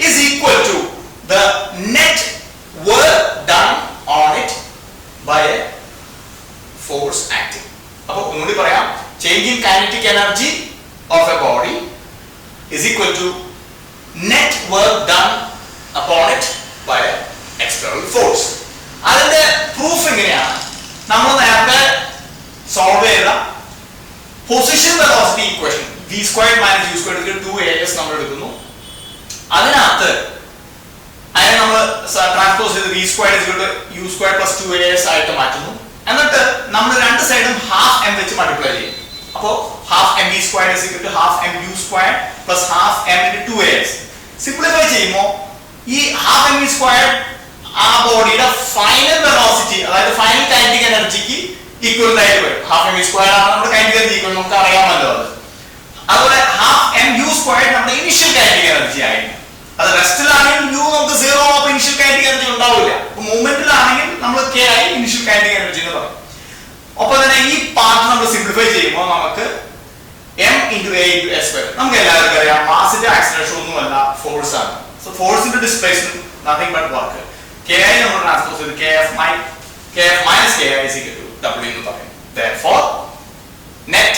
is equal to the net work done on it by a force acting. അപ്പോൾ ഒന്നുകൂടി പറയാം change in kinetic energy of a body is equal to net work done upon it by a external force. അതിന്റെ proof എങ്ങനെയാണ്? നമ്മൾ നേരത്തെ solve ചെയ്ത position velocity equation v squared minus u squared equal to 2as നമ്മൾ എടുക്കുന്നു. അതിനകത്ത് അതിനെ നമ്മൾ ട്രാൻസ്പോസ് ചെയ്ത് v squared is equal to u squared plus 2as ആയിട്ട് മാറ്റുന്നു. എന്നിട്ട് നമ്മൾ രണ്ട് സൈഡും ഹാഫ് m വെച്ച് മൾട്ടിപ്ലൈ ചെയ്യും. അപ്പോൾ half mv squared is equal to half mu squared plus half m into 2as. Simplify ചെയ്യുമ്പോൾ ഈ ഹാഫ് mv squared ആ ബോഡിയുടെ ഫൈനൽ വെലോസിറ്റി അതായത് ഫൈനൽ കൈനറ്റിക് എനർജിക്ക് ഈക്വൽ ആയിട്ട് വരും. ഹാഫ് mv squared ആണ് നമ്മുടെ കൈനറ്റിക് എനർജി ഈക്വൽ, നമുക്ക് അറിയാമല്ലോ അത്. അതുപോലെ ഹാഫ് mu squared നമ്മുടെ ഇനിഷ്യൽ കൈനറ്റിക് എനർജി ആയിരിക്കും. അത് റെസ്റ്റിലാണെങ്കിൽ u നമുക്ക് 0 ആവുമ്പോൾ ഇനിഷ്യൽ കൈനറ്റിക് എനർജി ഉണ്ടാവില്ല. അപ്പോൾ മൂവ്മെന്റിലാണെങ്കിൽ നമ്മൾ k ആയി ഇനിഷ്യൽ കൈനറ്റിക് എനർജി എന്ന് പറയും. ഒപ്പം തന്നെ ഈ പാർട്ട് നമ്മൾ സിംപ്ലിഫൈ ചെയ്യുമ്പോൾ നമുക്ക് m into a into s വരും. നമുക്ക് എല്ലാവർക്കും അറിയാം മാസിന്റെ ആക്സിലറേഷൻ ഒന്നുമല്ല, ഫോഴ്സ് ആണ്. So force into displacement nothing but work. ki നമ്മൾ ട്രാൻസ്പോസ് ചെയ്ത് kf minus ki is equal to w എന്ന് പറയും. Therefore net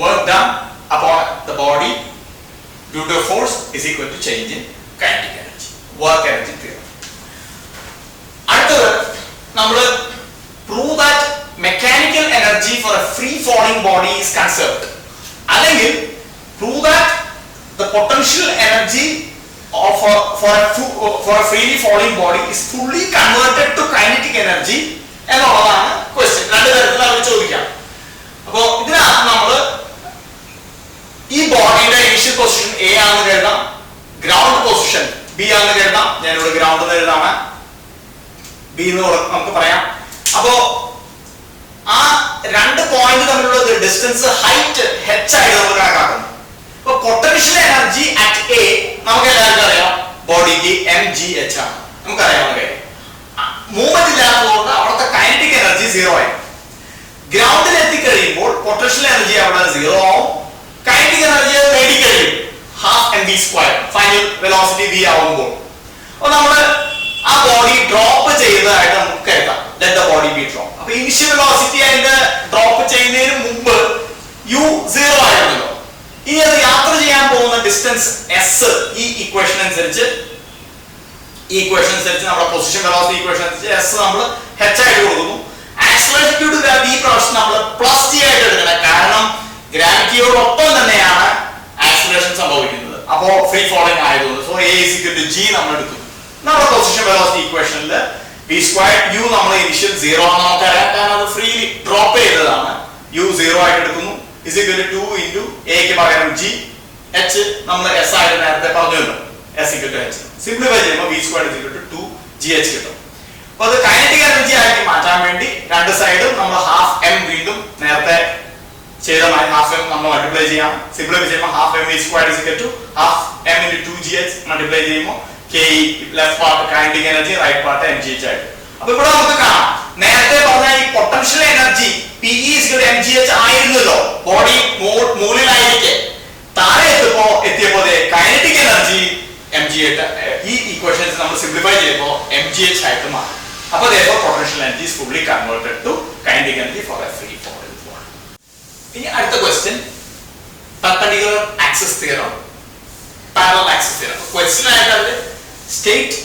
work done upon the body due to a force is equal to change in kinetic energy. Work energy theorem. അടുത്തത് നമ്മൾ prove that mechanical energy for a free falling body is conserved. അല്ലെങ്കിൽ prove that the potential energy for a freely falling body is fully converted to kinetic energy എന്നുള്ളതാണ് question. രണ്ട് തരത്തിൽ അവർ ചോദിക്കാം. അപ്പോൾ ഇതിനകത്ത് നമ്മൾ ഈ ബോഡിയുടെ ഇനിഷ്യൽ പൊസിഷൻ എ ആണെന്ന് കരുതാം, ഗ്രൗണ്ട് പൊസിഷൻ ബി ആണെന്ന് കരുതാം. ഞാനിവിടെ ഗ്രൗണ്ട് എന്ന് എഴുതാണ്, ബി എന്ന് നമുക്ക് പറയാം. അപ്പോ ആ രണ്ട് പോയിന്റ് തമ്മിലുള്ള ഡിസ്റ്റൻസ് ഹൈറ്റ് h ആയിട്ട് നമ്മൾ കണക്കാക്കുന്നു. അപ്പൊ പൊട്ടൻഷ്യൽ എനർജി അറ്റ് എ നമുക്ക് എല്ലാവർക്കും അറിയാം, ബോഡിക്ക് mgh ആണ്, നമുക്കറിയാവുന്ന കാര്യം. മൂവ്മെന്റ് ഇല്ലാത്തതുകൊണ്ട് അവിടുത്തെ കൈനറ്റിക് എനർജി 0 ആയി. ഗ്രൗണ്ടിൽ എത്തിക്കഴിയുമ്പോൾ പൊട്ടൻഷ്യൽ എനർജി അവിടെ 0 ആവും, കൈനറ്റിക് എനർജി നേടിക്കഴിയും ½ mv², ഫൈനൽ വെലോസിറ്റി v ആവുമ്പോൾ. അപ്പൊ നമ്മള് ആ ബോഡി ഡ്രോപ്പ് ചെയ്തതായിട്ട് നമുക്ക് കരുതാം, let the body B drop. അപ്പൊ ഇനിഷ്യൽ വെലോസിറ്റി അതിന്റെ ഡ്രോപ്പ് ചെയ്യുന്നതിന് മുമ്പ് u 0 ആയിരുന്നല്ലോ. ഇനി അത് യാത്ര ചെയ്യാൻ പോകുന്ന ഡിസ്റ്റൻസ് s ഈ ഇക്വേഷൻ അനുസരിച്ച് നമ്മുടെ പൊസിഷൻ വെലോസിറ്റി ഇക്വേഷൻ അനുസരിച്ച് s നമ്മൾ h ആയിട്ട് കൊടുക്കുന്നു. ആക്സിലറേഷൻ ഡ്യൂ ടു ഗ്രാവിറ്റി ഈ പ്രാവശ്യം നമ്മൾ +g ആയിട്ട് എടുക്കണം, കാരണം ഗ്രാവിറ്റിയോടൊപ്പം തന്നെയാണ് ആക്സിലറേഷൻ സംഭവിക്കുന്നത്. അപ്പോ ഫ്രീ ഫോളിംഗ് ആയതുകൊണ്ട് സോ a g നമ്മൾ എടുത്തു. നമ്മുടെ പൊസിഷൻ വെലോസിറ്റി ഇക്വേഷനിൽ v², u നമ്മൾ ഇനിഷ്യൽ 0 ആണെന്ന് നമുക്കറിയാം, കാരണം അത് ഫ്രീലി ഡ്രോപ്പ് ചെയ്തതാണ്. u 0 ആയിട്ട് എടുക്കുന്നു, is equal to 2 into a ക്ക് പകരം g, h നമ്മൾ s ആയിട്ട് നേരത്തെ പറഞ്ഞല്ലോ, s equal to h. Simplify ചെയ്യുമ്പോൾ v² is equal to 2gh കിട്ടും. അപ്പോൾ അത് കൈനറ്റിക് എനർജി ആയിട്ട് മാറ്റാൻ വേണ്ടി രണ്ട് സൈഡും നമ്മൾ ½ m വീണ്ടും നേരത്തെ ചെയ്ത ½ m നമ്മൾ മൾട്ടിപ്ലൈ ചെയ്യാം. സിംപ്ലിഫൈ ചെയ്യുമ്പോൾ ½ m v² is equal to ½ m into 2gh multiply ചെയ്യുമ്പോൾ k left part kinetic energy, right part mgh ആയിട്ട്. അപ്പൊ ഇവിടെ നമുക്ക് കാണാം, നേരത്തെ പറഞ്ഞ ഈ പൊട്ടൻഷ്യൽ എനർജി Pe mgh ആയിരുന്നല്ലോ ബോഡി മുകളിലായിരിക്കെ, താഴെ എത്തിയപ്പോ കൈനറ്റിക് എനർജി mgh, ഈ ഇക്വേഷൻസ് നമ്മൾ സിംപ്ലിഫൈ ചെയ്യുമ്പോൾ mgh ആയിട്ട് മാറും. അപ്പൊ therefore potential energy is fully converted to kinetic energy for a free falling body. ഇനി അടുത്ത question, perpendicular axis theorem, parallel axis theorem. Question ആയിട്ട് സ്റ്റേറ്റ്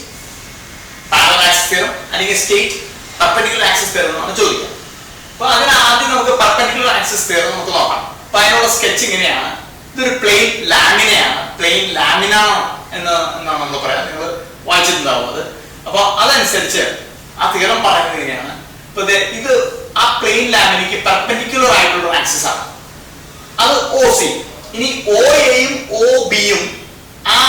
parallel axis theorem അല്ലെങ്കിൽ സ്റ്റേറ്റ് perpendicular axis theorem എന്നാണ് ചോദിക്കുക. അപ്പൊ അതിന് ആദ്യം നമുക്ക് perpendicular axis theorem നമുക്ക് നോക്കാം. അപ്പൊ അതിനുള്ള സ്കെച്ച് ഇങ്ങനെയാണ്. ഇതൊരു പ്ലെയിൻ ലാമിനയാണ്, പ്ലെയിൻ ലാമിന എന്നാണ് നമ്മൾ പറയാം, നിങ്ങൾ വായിച്ചിട്ടുണ്ടാവും അത്. അപ്പൊ അതനുസരിച്ച് ആ തിയറം പറയുന്നത് ഇങ്ങനെയാണ്. ഇപ്പൊ ഇത് ആ പ്ലെയിൻ ലാമിനയ്ക്ക് പെർപെൻഡിക്കുലർ ആയിട്ടുള്ള ആക്സിസ് ആണ്, അത് OC. ഇനി OAയും OBയും ആ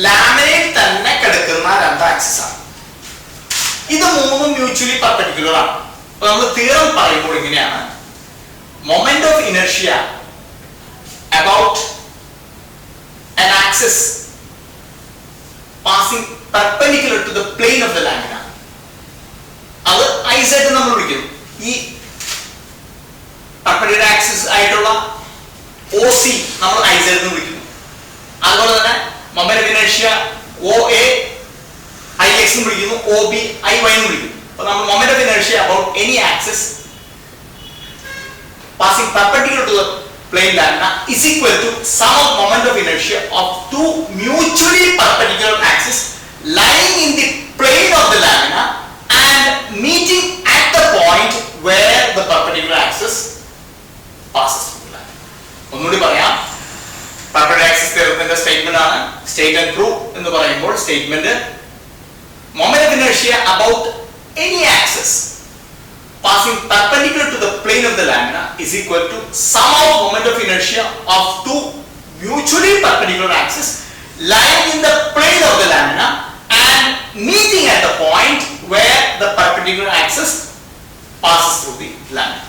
ലാമിനയിൽ തന്നെ കിടക്കുന്ന രണ്ട് ആക്സിസ് ആണ്. ഇത് മൂന്നും മ്യൂച്വലി പെർപെൻഡിക്കുലർ ആണ്. അപ്പൊ നമ്മൾ തിയറം പറയുമ്പോൾ ഇങ്ങനെയാണ്, moment of inertia about an axis passing perpendicular to the plane of the lamina, അത് IZ എന്ന് നമ്മൾ വിളിക്കുന്നു. ഈ perpendicular axis ആയിട്ടുള്ള OC നമ്മൾ IZ എന്ന് വിളിക്കുന്നു. അതുപോലെ തന്നെ moment of inertia OA IX എന്ന് വിളിക്കുന്നു, OB IY എന്ന് വിളിക്കുന്നു. അപ്പോൾ നമ്മൾ moment of inertia about any axis passing perpendicular to the plane lamina is equal to sum of moment of inertia of two mutually perpendicular axes lying in the plane of the lamina and meeting at the point where the perpendicular axis passes through the lamina. ഒന്നുകൂടി പറയാം, perpendicular axis theoremത്തിന്റെ statement ആണ് state and prove എന്ന് പറയുമ്പോൾ statement moment of inertia about any axis passing perpendicular to the plane of the lamina is equal to sum of moment of inertia of two mutually perpendicular axes lying in the plane of the lamina and meeting at the point where the perpendicular axis passes through the lamina.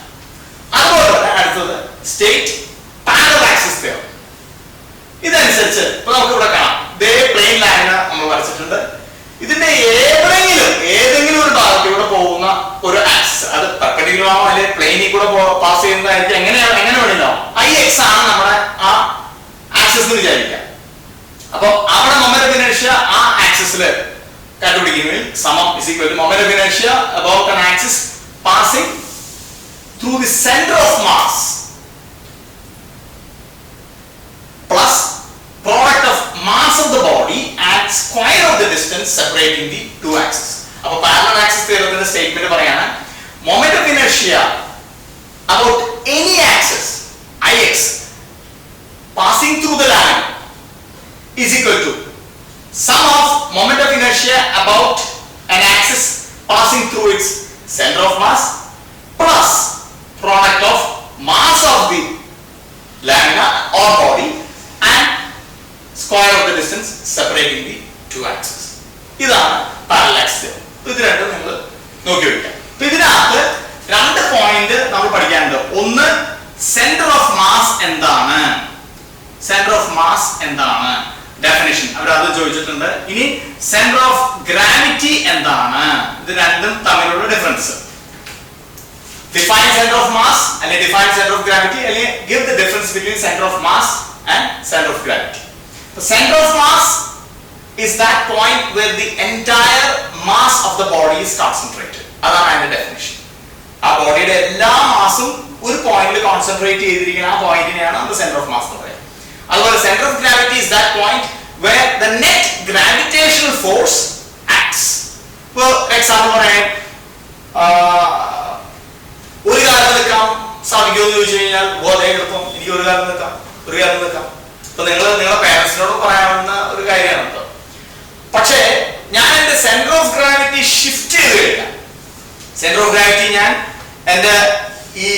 അതുപോലെ അടുത്തത് state parallel axis theorem. ഇതനുസരിച്ച് ഇപ്പൊ നമുക്ക് ഇവിടെ കാണാം, ഇതേ plain lamina നമ്മൾ വരച്ചിട്ടുണ്ട്. ഇതിന്റെ ഏതെങ്കിലും ഒരു ഭാഗത്തൂടെ പോകുന്ന ഒരു ആക്സിസ്, അത് പെർപെൻഡിക്കുലർ ആണോ അല്ലെങ്കിൽ പ്ലെയിനിൽ കൂടെ പാസ് ചെയ്യുന്നതായിരിക്കും, എങ്ങനെ വേണമല്ലോ IX ആണ് നമ്മുടെ ആ ആക്സിസ് എന്ന് വിചാരിക്കാം. അപ്പൊ അവിടെ മൊമെന്റ് ഓഫ് ഇനർഷ്യ ആ ആക്സിസിൽ കണ്ടുപിടിക്കുന്നതിൽ സമം is equal to moment of inertia about an axis passing through the center of mass plus product of mass of the body and square of the distance separating the two axes. അപ്പോൾ parallel axis theoremത്തിന്റെ statement പറയാണ്, moment of inertia about any axis IX passing through the lamina is equal to sum of moment of inertia about an axis passing through its center of mass plus product of mass of the lamina or body square of the distance separating the two axes. ഇതാണ് parallax theorem. ഇത് രണ്ടും നിങ്ങൾ നോക്കി വെക്കാം. ഇതിനകത്ത് രണ്ട് point നമ്മൾ പഠിക്കാനുണ്ട്. ഒന്ന് സെന്റർ ഓഫ് മാസ് എന്താണ്, സെന്റർ ഓഫ് മാസ് എന്താണ് ഡെഫിനിഷൻ അവർ അത് ചോദിച്ചിട്ടുണ്ട്. ഇനി സെന്റർ ഓഫ് ഗ്രാവിറ്റി എന്താണ്, ഇത് രണ്ടും തമ്മിലുള്ള difference. Define centre of mass അല്ലെങ്കിൽ ഡിഫൈൻ സെന്റർ ഓഫ് ഗ്രാവിറ്റി അല്ലെങ്കിൽ give the difference between centre of mass and centre of gravity. Centre of mass is that point where the entire mass of the body is concentrated. അതാണ് അതിന്റെ definition. ആ ബോഡിയുടെ എല്ലാ മാസും ഒരു പോയിന്റിൽ concentrate ചെയ്തിരിക്കുന്ന ആ പോയിന്റിനെയാണ് നമ്മൾ സെന്റർ ഓഫ് മാസ് എന്ന് പറയുന്നത്. അതുപോലെ centre of gravity is that point where the net gravitational force acts. ഇപ്പോൾ എക്സാമ്പിൾ പറയാൻ ഒരു കാലത്ത് നിൽക്കാം സാധിക്കുമോ എന്ന് ചോദിച്ചു കഴിഞ്ഞാൽ ബോധം എളുപ്പം എനിക്ക് ഒരു കാലത്ത് നിൽക്കാം, ഒരു കാലത്ത് നിൽക്കാം. ഇപ്പൊ നിങ്ങളുടെ പേരൻസിനോട് പറയാവുന്ന ഒരു കാര്യമാണ് കേട്ടോ. പക്ഷേ ഞാൻ എന്റെ സെന്റർ ഓഫ് ഗ്രാവിറ്റി ഷിഫ്റ്റ് ചെയ്ത് കഴിഞ്ഞാൽ, സെന്റർ ഓഫ് ഗ്രാവിറ്റി ഞാൻ എന്റെ ഈ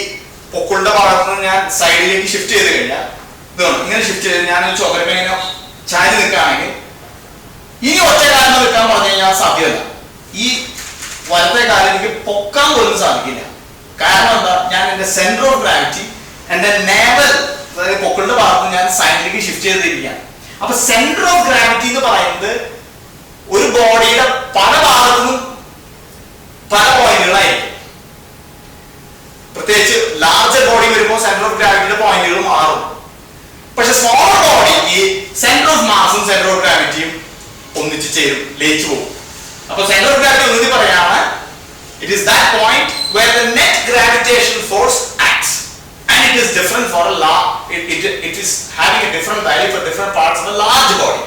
പൊക്കിളിന്റെ ഭാഗത്ത് നിന്ന് ഞാൻ സൈഡിലേക്ക് ഷിഫ്റ്റ് ചെയ്ത് കഴിഞ്ഞാൽ, ഇതാണ് ഇങ്ങനെ ഷിഫ്റ്റ് ചെയ്ത് ഞാൻ ചോക്കരപ്പ ഇങ്ങനെ ചാരി നിൽക്കുകയാണെങ്കിൽ ഇനി ഒറ്റ കാലം നിൽക്കാൻ പറഞ്ഞു കഴിഞ്ഞാൽ സാധ്യമല്ല. ഈ വലത്തെ കാലം എനിക്ക് പൊക്കാൻ പോലും സാധിക്കില്ല. കാരണം എന്താ, ഞാൻ എന്റെ സെന്റർ ഓഫ് ഗ്രാവിറ്റി എന്റെ നേവൽ അതായത് പൊക്കിളിന്റെ ഭാഗത്ത് ഞാൻ സൈഡിലേക്ക് ഷിഫ്റ്റ് ചെയ്തിരിക്കുകയാണ്. അപ്പൊ സെന്റർ ഓഫ് ഗ്രാവിറ്റി എന്ന് പറയുന്നത് ഒരു ബോഡിയുടെ പല ഭാഗത്തുനിന്നും പല പോയിന്റുകളായിരിക്കും. പ്രത്യേകിച്ച് ലാർജർ ബോഡി വരുമ്പോൾ സെന്റർ ഓഫ് ഗ്രാവിറ്റിയുടെ പോയിന്റുകൾ മാറും. പക്ഷെ സ്മോൾ ബോഡിക്ക് സെന്റർ ഓഫ് മാസും സെന്റർ ഓഫ് ഗ്രാവിറ്റിയും ഒന്നിച്ച് ചേരും, ലയിച്ചു പോകും. അപ്പൊ സെന്റർ ഓഫ് ഗ്രാവിറ്റി ഒന്നിച്ച് പറയാണ്, it is that point where the net gravitational force acts and it is different for a it is having a different value for different parts of a large body.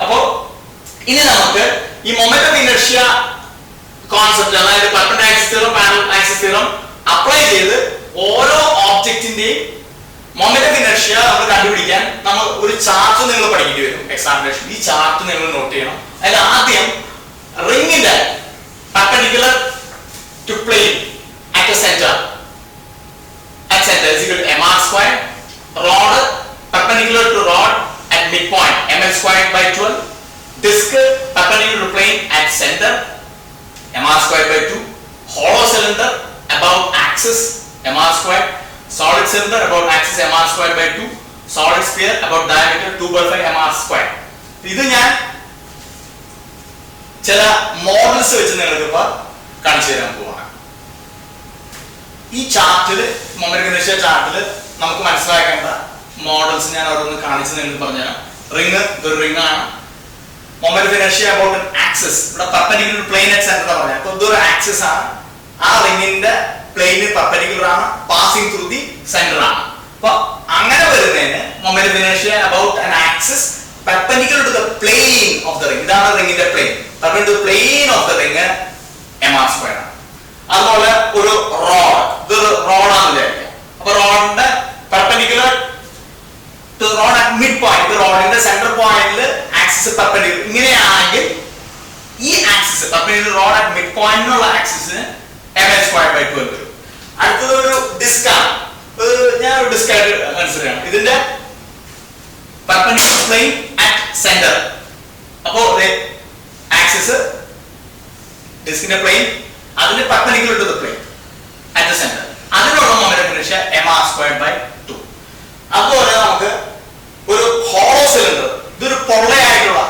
അപ്പോ ഇനി നമുക്ക് ഈ moment of inertia concept, അതായത് perpendicular axis theorem parallel axis theorem apply ചെയ്ത് ഓരോ ഒബ്ജക്റ്റിന്റെയും moment of inertia നമ്മൾ കണ്ടുപിടിക്കാൻ നമ്മൾ ഒരു ചാർട്ട് നിങ്ങൾ പഠിക്കേണ്ടി വരും എക്സാമിനേഷൻ. ഈ ചാർട്ട് നിങ്ങൾ നോട്ട് ചെയ്യണം. അതിൽ ആദ്യം റിംഗിന്റെ perpendicular to plane at a center is equal to mr square. Rod perpendicular to rod at midpoint ml squared by 12. Disc perpendicular to plane at center mr squared by 2. Hollow cylinder above axis mr squared. Solid cylinder above axis mr squared by 2. Solid sphere above diameter 2/5 mr squared. ഇത് ഞാൻ ചില models വെച്ച് നിങ്ങൾക്ക് ഇപ്പൊ കാണിച്ചു തരാൻ പോവാണ്. ഈ ചാർട്ടില് മൊമെന്റ് ഓഫ് ഇനർഷ്യ ചാർട്ടില് നമുക്ക് മനസ്സിലാക്കേണ്ട മോഡൽസ് ഞാൻ ഓരോന്ന് കാണിച്ച് നിങ്ങൾക്ക് പറഞ്ഞുതരാം. റിംഗ്, ഇതൊരു റിംഗ് ആണ്. Moment of inertia about an axis, ഇവിടെ പെർപെൻഡിക്കുലർ പ്ലെയിൻ അറ്റ് സെന്റർ പറഞ്ഞത്. അപ്പൊ ഇതൊരു ആക്സിസ് ആണ്. ആ റിംഗിന്റെ പ്ലെയിന് പെർപെൻഡിക്കുലർ ആണ്, പാസിംഗ് ത്രൂ ദി സെന്റർ ആണ്. അപ്പൊ അങ്ങനെ വരുന്നതിന് moment of inertia about an axis perpendicular to the plane of the ring. ഇതാണ് റിംഗിന്റെ plain. perpendicular to the plane of the ring mr square ആണ്. അതുപോലെ ഒരു റോഡ്, ഇതൊരു റോഡാണ് വിചാരിക്കുക. അപ്പൊ റോഡിന്റെ perpendicular to the rod at midpoint, ഇത് റോഡിന്റെ സെന്റർ പോയിന്റിൽ ആക്സിസ് perpendicular ഇങ്ങനെയാണെങ്കിൽ ഈ axis perpendicular rod at midpoint എന്നുള്ള ആക്സിസിന് ml squared by 12 വരും. അടുത്തത് ഒരു ഡിസ്ക് ആണ്. ഞാൻ ഒരു ഡിസ്ക് ആയിട്ട് കൺസിഡർ ചെയ്യണം. ഇതിന്റെ perpendicular plane at center. അപ്പോ ആക്സിസ് ഡിസ്കിന്റെ പ്ലെയിൻ അതിന് perpendicular to the plane at the center. അതിനുള്ള moment of inertia mr squared by 2. അതുപോലെ നമുക്ക് ഒരു ഹോളോ സിലിണ്ടർ, ഇതൊരു പൊള്ളയായിട്ടുള്ള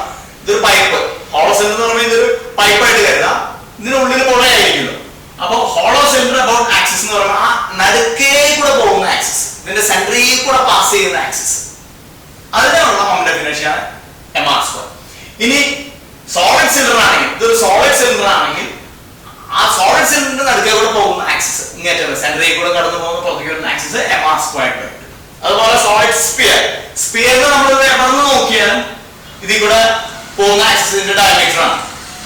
ഇതൊരു പൈപ്പ്. ഹോളോ സിലിണ്ടർ എന്ന് പറയുമ്പോൾ ഇതൊരു പൈപ്പായിട്ട് കരുതാം. ഇതിനുള്ളിൽ പൊള്ളയായിരിക്കുമല്ലോ. അപ്പൊ ഹോളോ സിലിണ്ടർ അബൌട്ട് ആക്സിസ് എന്ന് പറയുമ്പോൾ ആ നടുക്കേ കൂടെ പോകുന്ന ആക്സിസ്, ഇതിന്റെ സെന്ററിൽ കൂടെ പാസ് ചെയ്യുന്ന ആക്സിസ്, അതിനുള്ള moment of inertia mr square. ഇനി സോളിഡ് സിലിണ്ടർ ആണെങ്കിൽ, ഇതൊരു സോളിഡ് സിലിണ്ടർ ആണെങ്കിൽ ആ സോളിഡ് സിലിണ്ടറിന്റെ നടുക്കേ കൂടെ പോകുന്ന ആക്സിസ്, ഇങ്ങേറ്റം സെന്ററിൽ കൂടെ കടന്നു പോകുന്ന പുറത്തേക്ക് വരുന്ന ആക്സിസ് mr squared by 2. അതുപോലെ സോളിഡ് സ്പിയർ, സ്പിയറിന് നമ്മൾ എവിടെ നിന്ന് നോക്കിയാലും ഇതിൽ കൂടെ പോകുന്ന ആക്സിസിന്റെ ഡയമീറ്റർ ആണ്.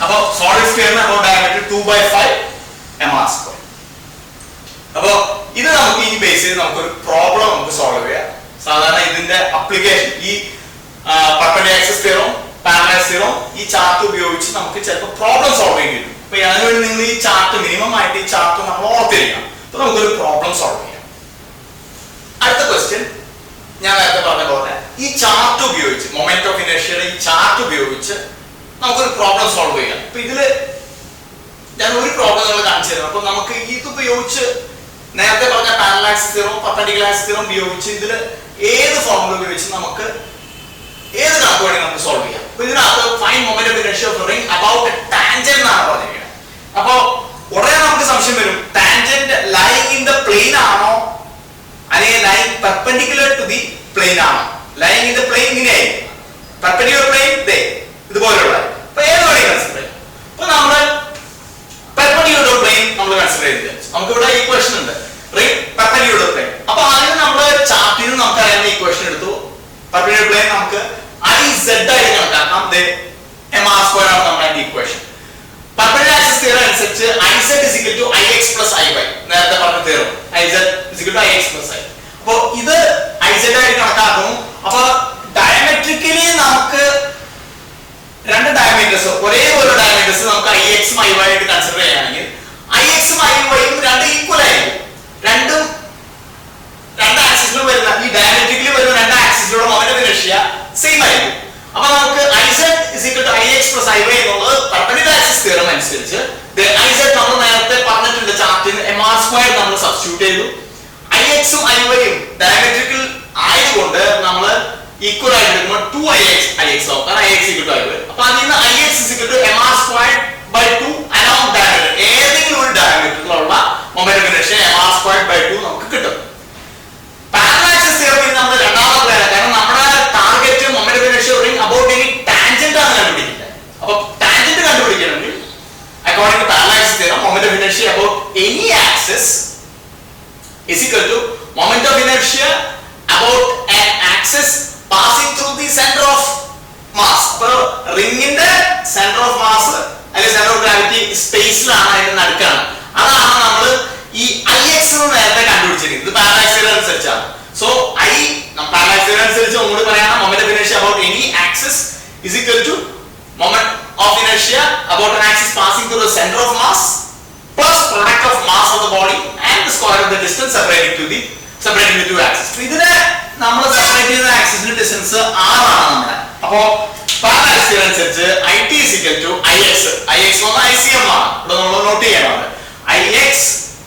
അപ്പൊ സോളിഡ് സ്പിയറിന് അപ്പോൾ ഡയമീറ്റർ 2/5 mr square. അപ്പൊ ഇത് നമുക്ക് ഈ ബേസ് ചെയ്ത് നമുക്കൊരു പ്രോബ്ലം നമുക്ക് സോൾവ് ചെയ്യാം. സാധാരണ ഇതിന്റെ അപ്ലിക്കേഷൻ ഈ perpendicular axis theorem parallel axis theorem ഈ ചാർട്ട് ഉപയോഗിച്ച് നമുക്ക് ചിലപ്പോൾ പ്രോബ്ലം സോൾവ് ചെയ്യേണ്ടി വരും. അപ്പൊ അതിനുവേണ്ടി നിങ്ങൾ ഈ ചാർട്ട് മിനിമം ആയിട്ട് ഈ ചാർട്ട് നമ്മൾ ഓർത്തിരിക്കണം. അപ്പൊ നമുക്കൊരു പ്രോബ്ലം സോൾവ് ചെയ്യാം. അടുത്ത ക്വസ്റ്റ്യൻ ഞാൻ നേരത്തെ പറഞ്ഞ പോലെ ഈ ചാർട്ട് ഉപയോഗിച്ച് മൊമെന്റ് ഓഫ് ഇനർഷ്യയുടെ ഈ ചാർട്ട് ഉപയോഗിച്ച് നമുക്കൊരു പ്രോബ്ലം സോൾവ് ചെയ്യാം. അപ്പൊ ഇതില് ഞാൻ ഒരു പ്രോബ്ലം നിങ്ങൾ കാണിച്ചു തരാം. അപ്പൊ നമുക്ക് ഇത് ഉപയോഗിച്ച് നേരത്തെ പറഞ്ഞ parallel axis theorem perpendicular axis theorem ഉപയോഗിച്ച് ഇതില് ഏത് ഫോർമുല ഉപയോഗിച്ച് നമുക്ക് ഏത് കണക്ക് വേണമെങ്കിൽ നമുക്ക് സോൾവ് ചെയ്യാം. അപ്പൊ ഇതിനകത്ത് find moment of inertia of ring about a tangent എന്നാണ് പറഞ്ഞിരിക്കുന്നത്. അപ്പൊ ഉടനെ നമുക്ക് സംശയം വരും, tangent lying in the plane ആണോ അല്ലെങ്കിൽ line perpendicular to the plane ആണോ? ലൈൻ ഇൻ ദ പ്ലെയിൻ ഇങ്ങനെയായി, പെർപെൻഡിക്കുലർ പ്ലെയിൻ ഇതുപോലുള്ള. അപ്പൊ ഏത് വേണമെങ്കിൽ കൺസിഡർ ചെയ്യാം. അപ്പൊ നമ്മള് പെർപെൻഡിക്കുലർ പ്ലെയിൻ നമ്മൾ കൺസിഡർ ചെയ്ത് നമുക്ക് ഇവിടെ ഈക്വേഷൻ ഉണ്ട്, റിംഗ് പെർപെൻഡിക്കുലർ പ്ലെയിൻ. അപ്പൊ ആദ്യം നമ്മൾ ചാർട്ടിൽ നിന്ന് നമുക്ക് അറിയാവുന്ന ഈക്വേഷൻ എടുത്തു. പെർപെൻഡിക്കുലർ പ്ലെയിൻ നമുക്ക് IZ ആയിട്ട് കണക്കാക്കാം. mr² ആണ് നമ്മുടെ ഈക്വേഷൻ. പെർപെൻഡിക്കുലർ ആക്സിസ് തിയറം അനുസരിച്ച് IZ is equal to IX plus IY. നേരത്തെ പറഞ്ഞ theorem IZ is equal to IX plus I. അപ്പോൾ ഇത് IZ ആയിട്ട് കണക്കാക്കുന്നു. അപ്പൊ ഡയമെട്രിക്കലി നമുക്ക് രണ്ട് ഡയമീറ്റേഴ്സ് ഒരേ ഒരു ഡയമീറ്റേഴ്സ് നമുക്ക് IX ഉം IY ആയിട്ട് കൺസിഡർ ചെയ്യുകയാണെങ്കിൽ IX ഉം IY ഉം രണ്ട് ഈക്വൽ ആയിരിക്കും. രണ്ട് ആക്സിസിലും വരുന്ന ഈ ഡയമെട്രിക്കലി വരുന്ന രണ്ട് ആക്സിസിലുള്ള മൊമെന്റ് ഓഫ് ഇനർഷ്യ സെയിം ആയിരിക്കും. അപ്പൊ നമുക്ക് IZ is equal to IX plus IY എന്നുള്ളത് പെർപെൻഡിക്കുലർ ആക്സിസ് തിയറം അനുസരിച്ച് IZ നമ്മൾ നേരത്തെ പറഞ്ഞിട്ടുണ്ട് ചാർട്ടിൽ mr² നമ്മൾ സബ്സ്റ്റിറ്റ്യൂട്ട് ചെയ്തു. IX ഉം IY ഉം ഡയമെട്രിക്കൽ ആയതുകൊണ്ട് നമ്മൾ ഈക്വൽ ആയിട്ട് എടുക്കുമ്പോൾ 2IX ആവും. കാരണം IX equal to IY. അപ്പൊ അതിൽ നിന്ന് IX is equal to mr²/2 along diameter. ഏതെങ്കിലും ഒരു ഡയമീറ്ററിലുള്ള മൊമെന്റ് ഓഫ് ഇനർഷ്യ mr²/2 നമുക്ക് കിട്ടും. പാരലൽ ആക്സിസ് തിയറത്തിൽ നമ്മൾ രണ്ടാമത്തെ പ്ലെയിൻ, കാരണം നമ്മുടെ target moment of inertia ring about any tangent ആണ് കണ്ടുപിടിക്കുന്നത്. അപ്പൊ tangent കണ്ടുപിടിക്കണമെങ്കിൽ according to parallel axis theorem moment of inertia about any axis is equal to moment of inertia about an axis passing through the center of mass. So ring in the center of mass അല്ലെങ്കിൽ center of gravity സ്പേസിലാണ് അതിന്റെ നടുക്കാണ്. അതാണ് നമ്മൾ ഈ IX എന്ന് നേരത്തെ കണ്ടുപിടിച്ചിരിക്കുന്നത്. ഇത് parallel axis theorem അനുസരിച്ചാണ്. So parallel axis theorem അനുസരിച്ച് ഒന്നുകൂടി പറയാനാണ് moment of inertia about any axis is equal to moment of inertia about an axis passing through the center of mass plus product of mass of the body and the square of the distance separating the two axes. ഇതിനെ നമ്മൾ separate ചെയ്യുന്ന ആക്സിസിന്റെ distance r ആണ് നമ്മുടെ. അപ്പോ parallel axis theorem അനുസരിച്ച് IT is equal to IX. IX വന്ന ICM ആണ്. ഇവിടെ നമ്മൾ നോട്ട് ചെയ്യണം. IX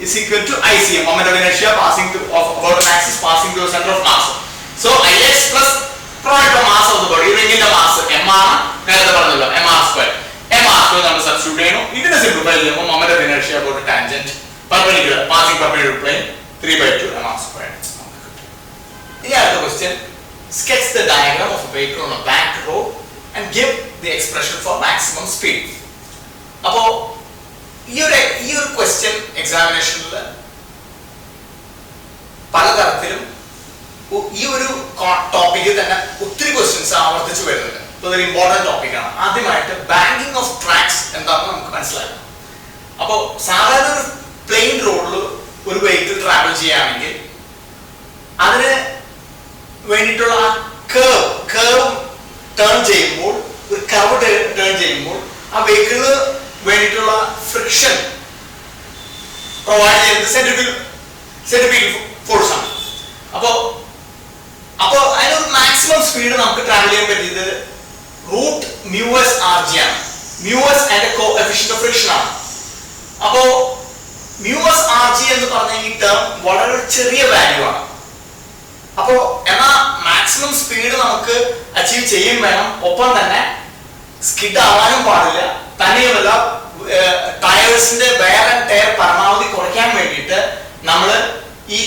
is equal to ICM moment of inertia passing through about an axis passing through the center of mass. So IX plus product of mass of the body, റിംഗിന്റെ mass m ആണ്. നേരത്തെ പറഞ്ഞല്ലോ mr². mr² നമ്മൾ substitute ചെയ്യണം. ഇതിനെ simplify ചെയ്യുമ്പോൾ moment of inertia about tangent perpendicular passing perpendicular plane 3/2 mr². ഇനി അടുത്ത question, sketch the diagram of a vehicle on a blank road and give the expression for maximum speed. അപ്പോൾ ഈ ഒരു question എക്സാമിനേഷനിൽ പലതരത്തിലും ഈ ഒരു ടോപ്പിക്കിൽ തന്നെ ഒത്തിരി ക്വസ്റ്റ്യൻസ് ആവർത്തിച്ച് വരുന്നുണ്ട്. ഇതൊരു ഇമ്പോർട്ടന്റ് ടോപ്പിക്കാണ്. ആദ്യമായിട്ട് ബാങ്കിങ് ഓഫ് ട്രാക്സ് എന്താണെന്ന് നമുക്ക് മനസ്സിലാക്കാം. അപ്പോൾ സാധാരണ ഒരു പ്ലെയിൻ റോഡിൽ ഒരു വെഹിക്കിൾ ട്രാവൽ ചെയ്യുകയാണെങ്കിൽ അതിന് വേണ്ടിയിട്ടുള്ള കേർവ് ടേൺ ചെയ്യുമ്പോൾ ഒരു കർവ് ടേൺ ചെയ്യുമ്പോൾ ആ വെഹിക്കിളിന് വേണ്ടിയിട്ടുള്ള ഫ്രിക്ഷൻ പ്രൊവൈഡ് ചെയ്യുന്നത് സെൻട്രിഫ്യൂഗൽ ഫോഴ്സ് ആണ്. അപ്പോൾ അതിനൊരു മാക്സിമം സ്പീഡ് നമുക്ക് ട്രാവൽ ചെയ്യാൻ പറ്റിയത് √μs(rg) ആണ്. µs അതിന്റെ കോഎഫിഷ്യന്റ് ഓഫ് ഫ്രിക്ഷൻ ആണ്. അപ്പോ µs(rg) എന്ന് പറഞ്ഞ ഈ ടേം വളരെ ചെറിയ വാല്യൂ ആണ്. അപ്പോ എന്നാൽ മാക്സിമം സ്പീഡ് നമുക്ക് അച്ചീവ് ചെയ്യും വേണം, ഒപ്പം തന്നെ സ്കിഡ് ആവാനും പാടില്ല. തന്നെയുമല്ല ടയേഴ്സിന്റെ വെയർ ആൻഡ് ടയർ പരമാവധി കുറയ്ക്കാൻ വേണ്ടിയിട്ട് നമ്മൾ ഈ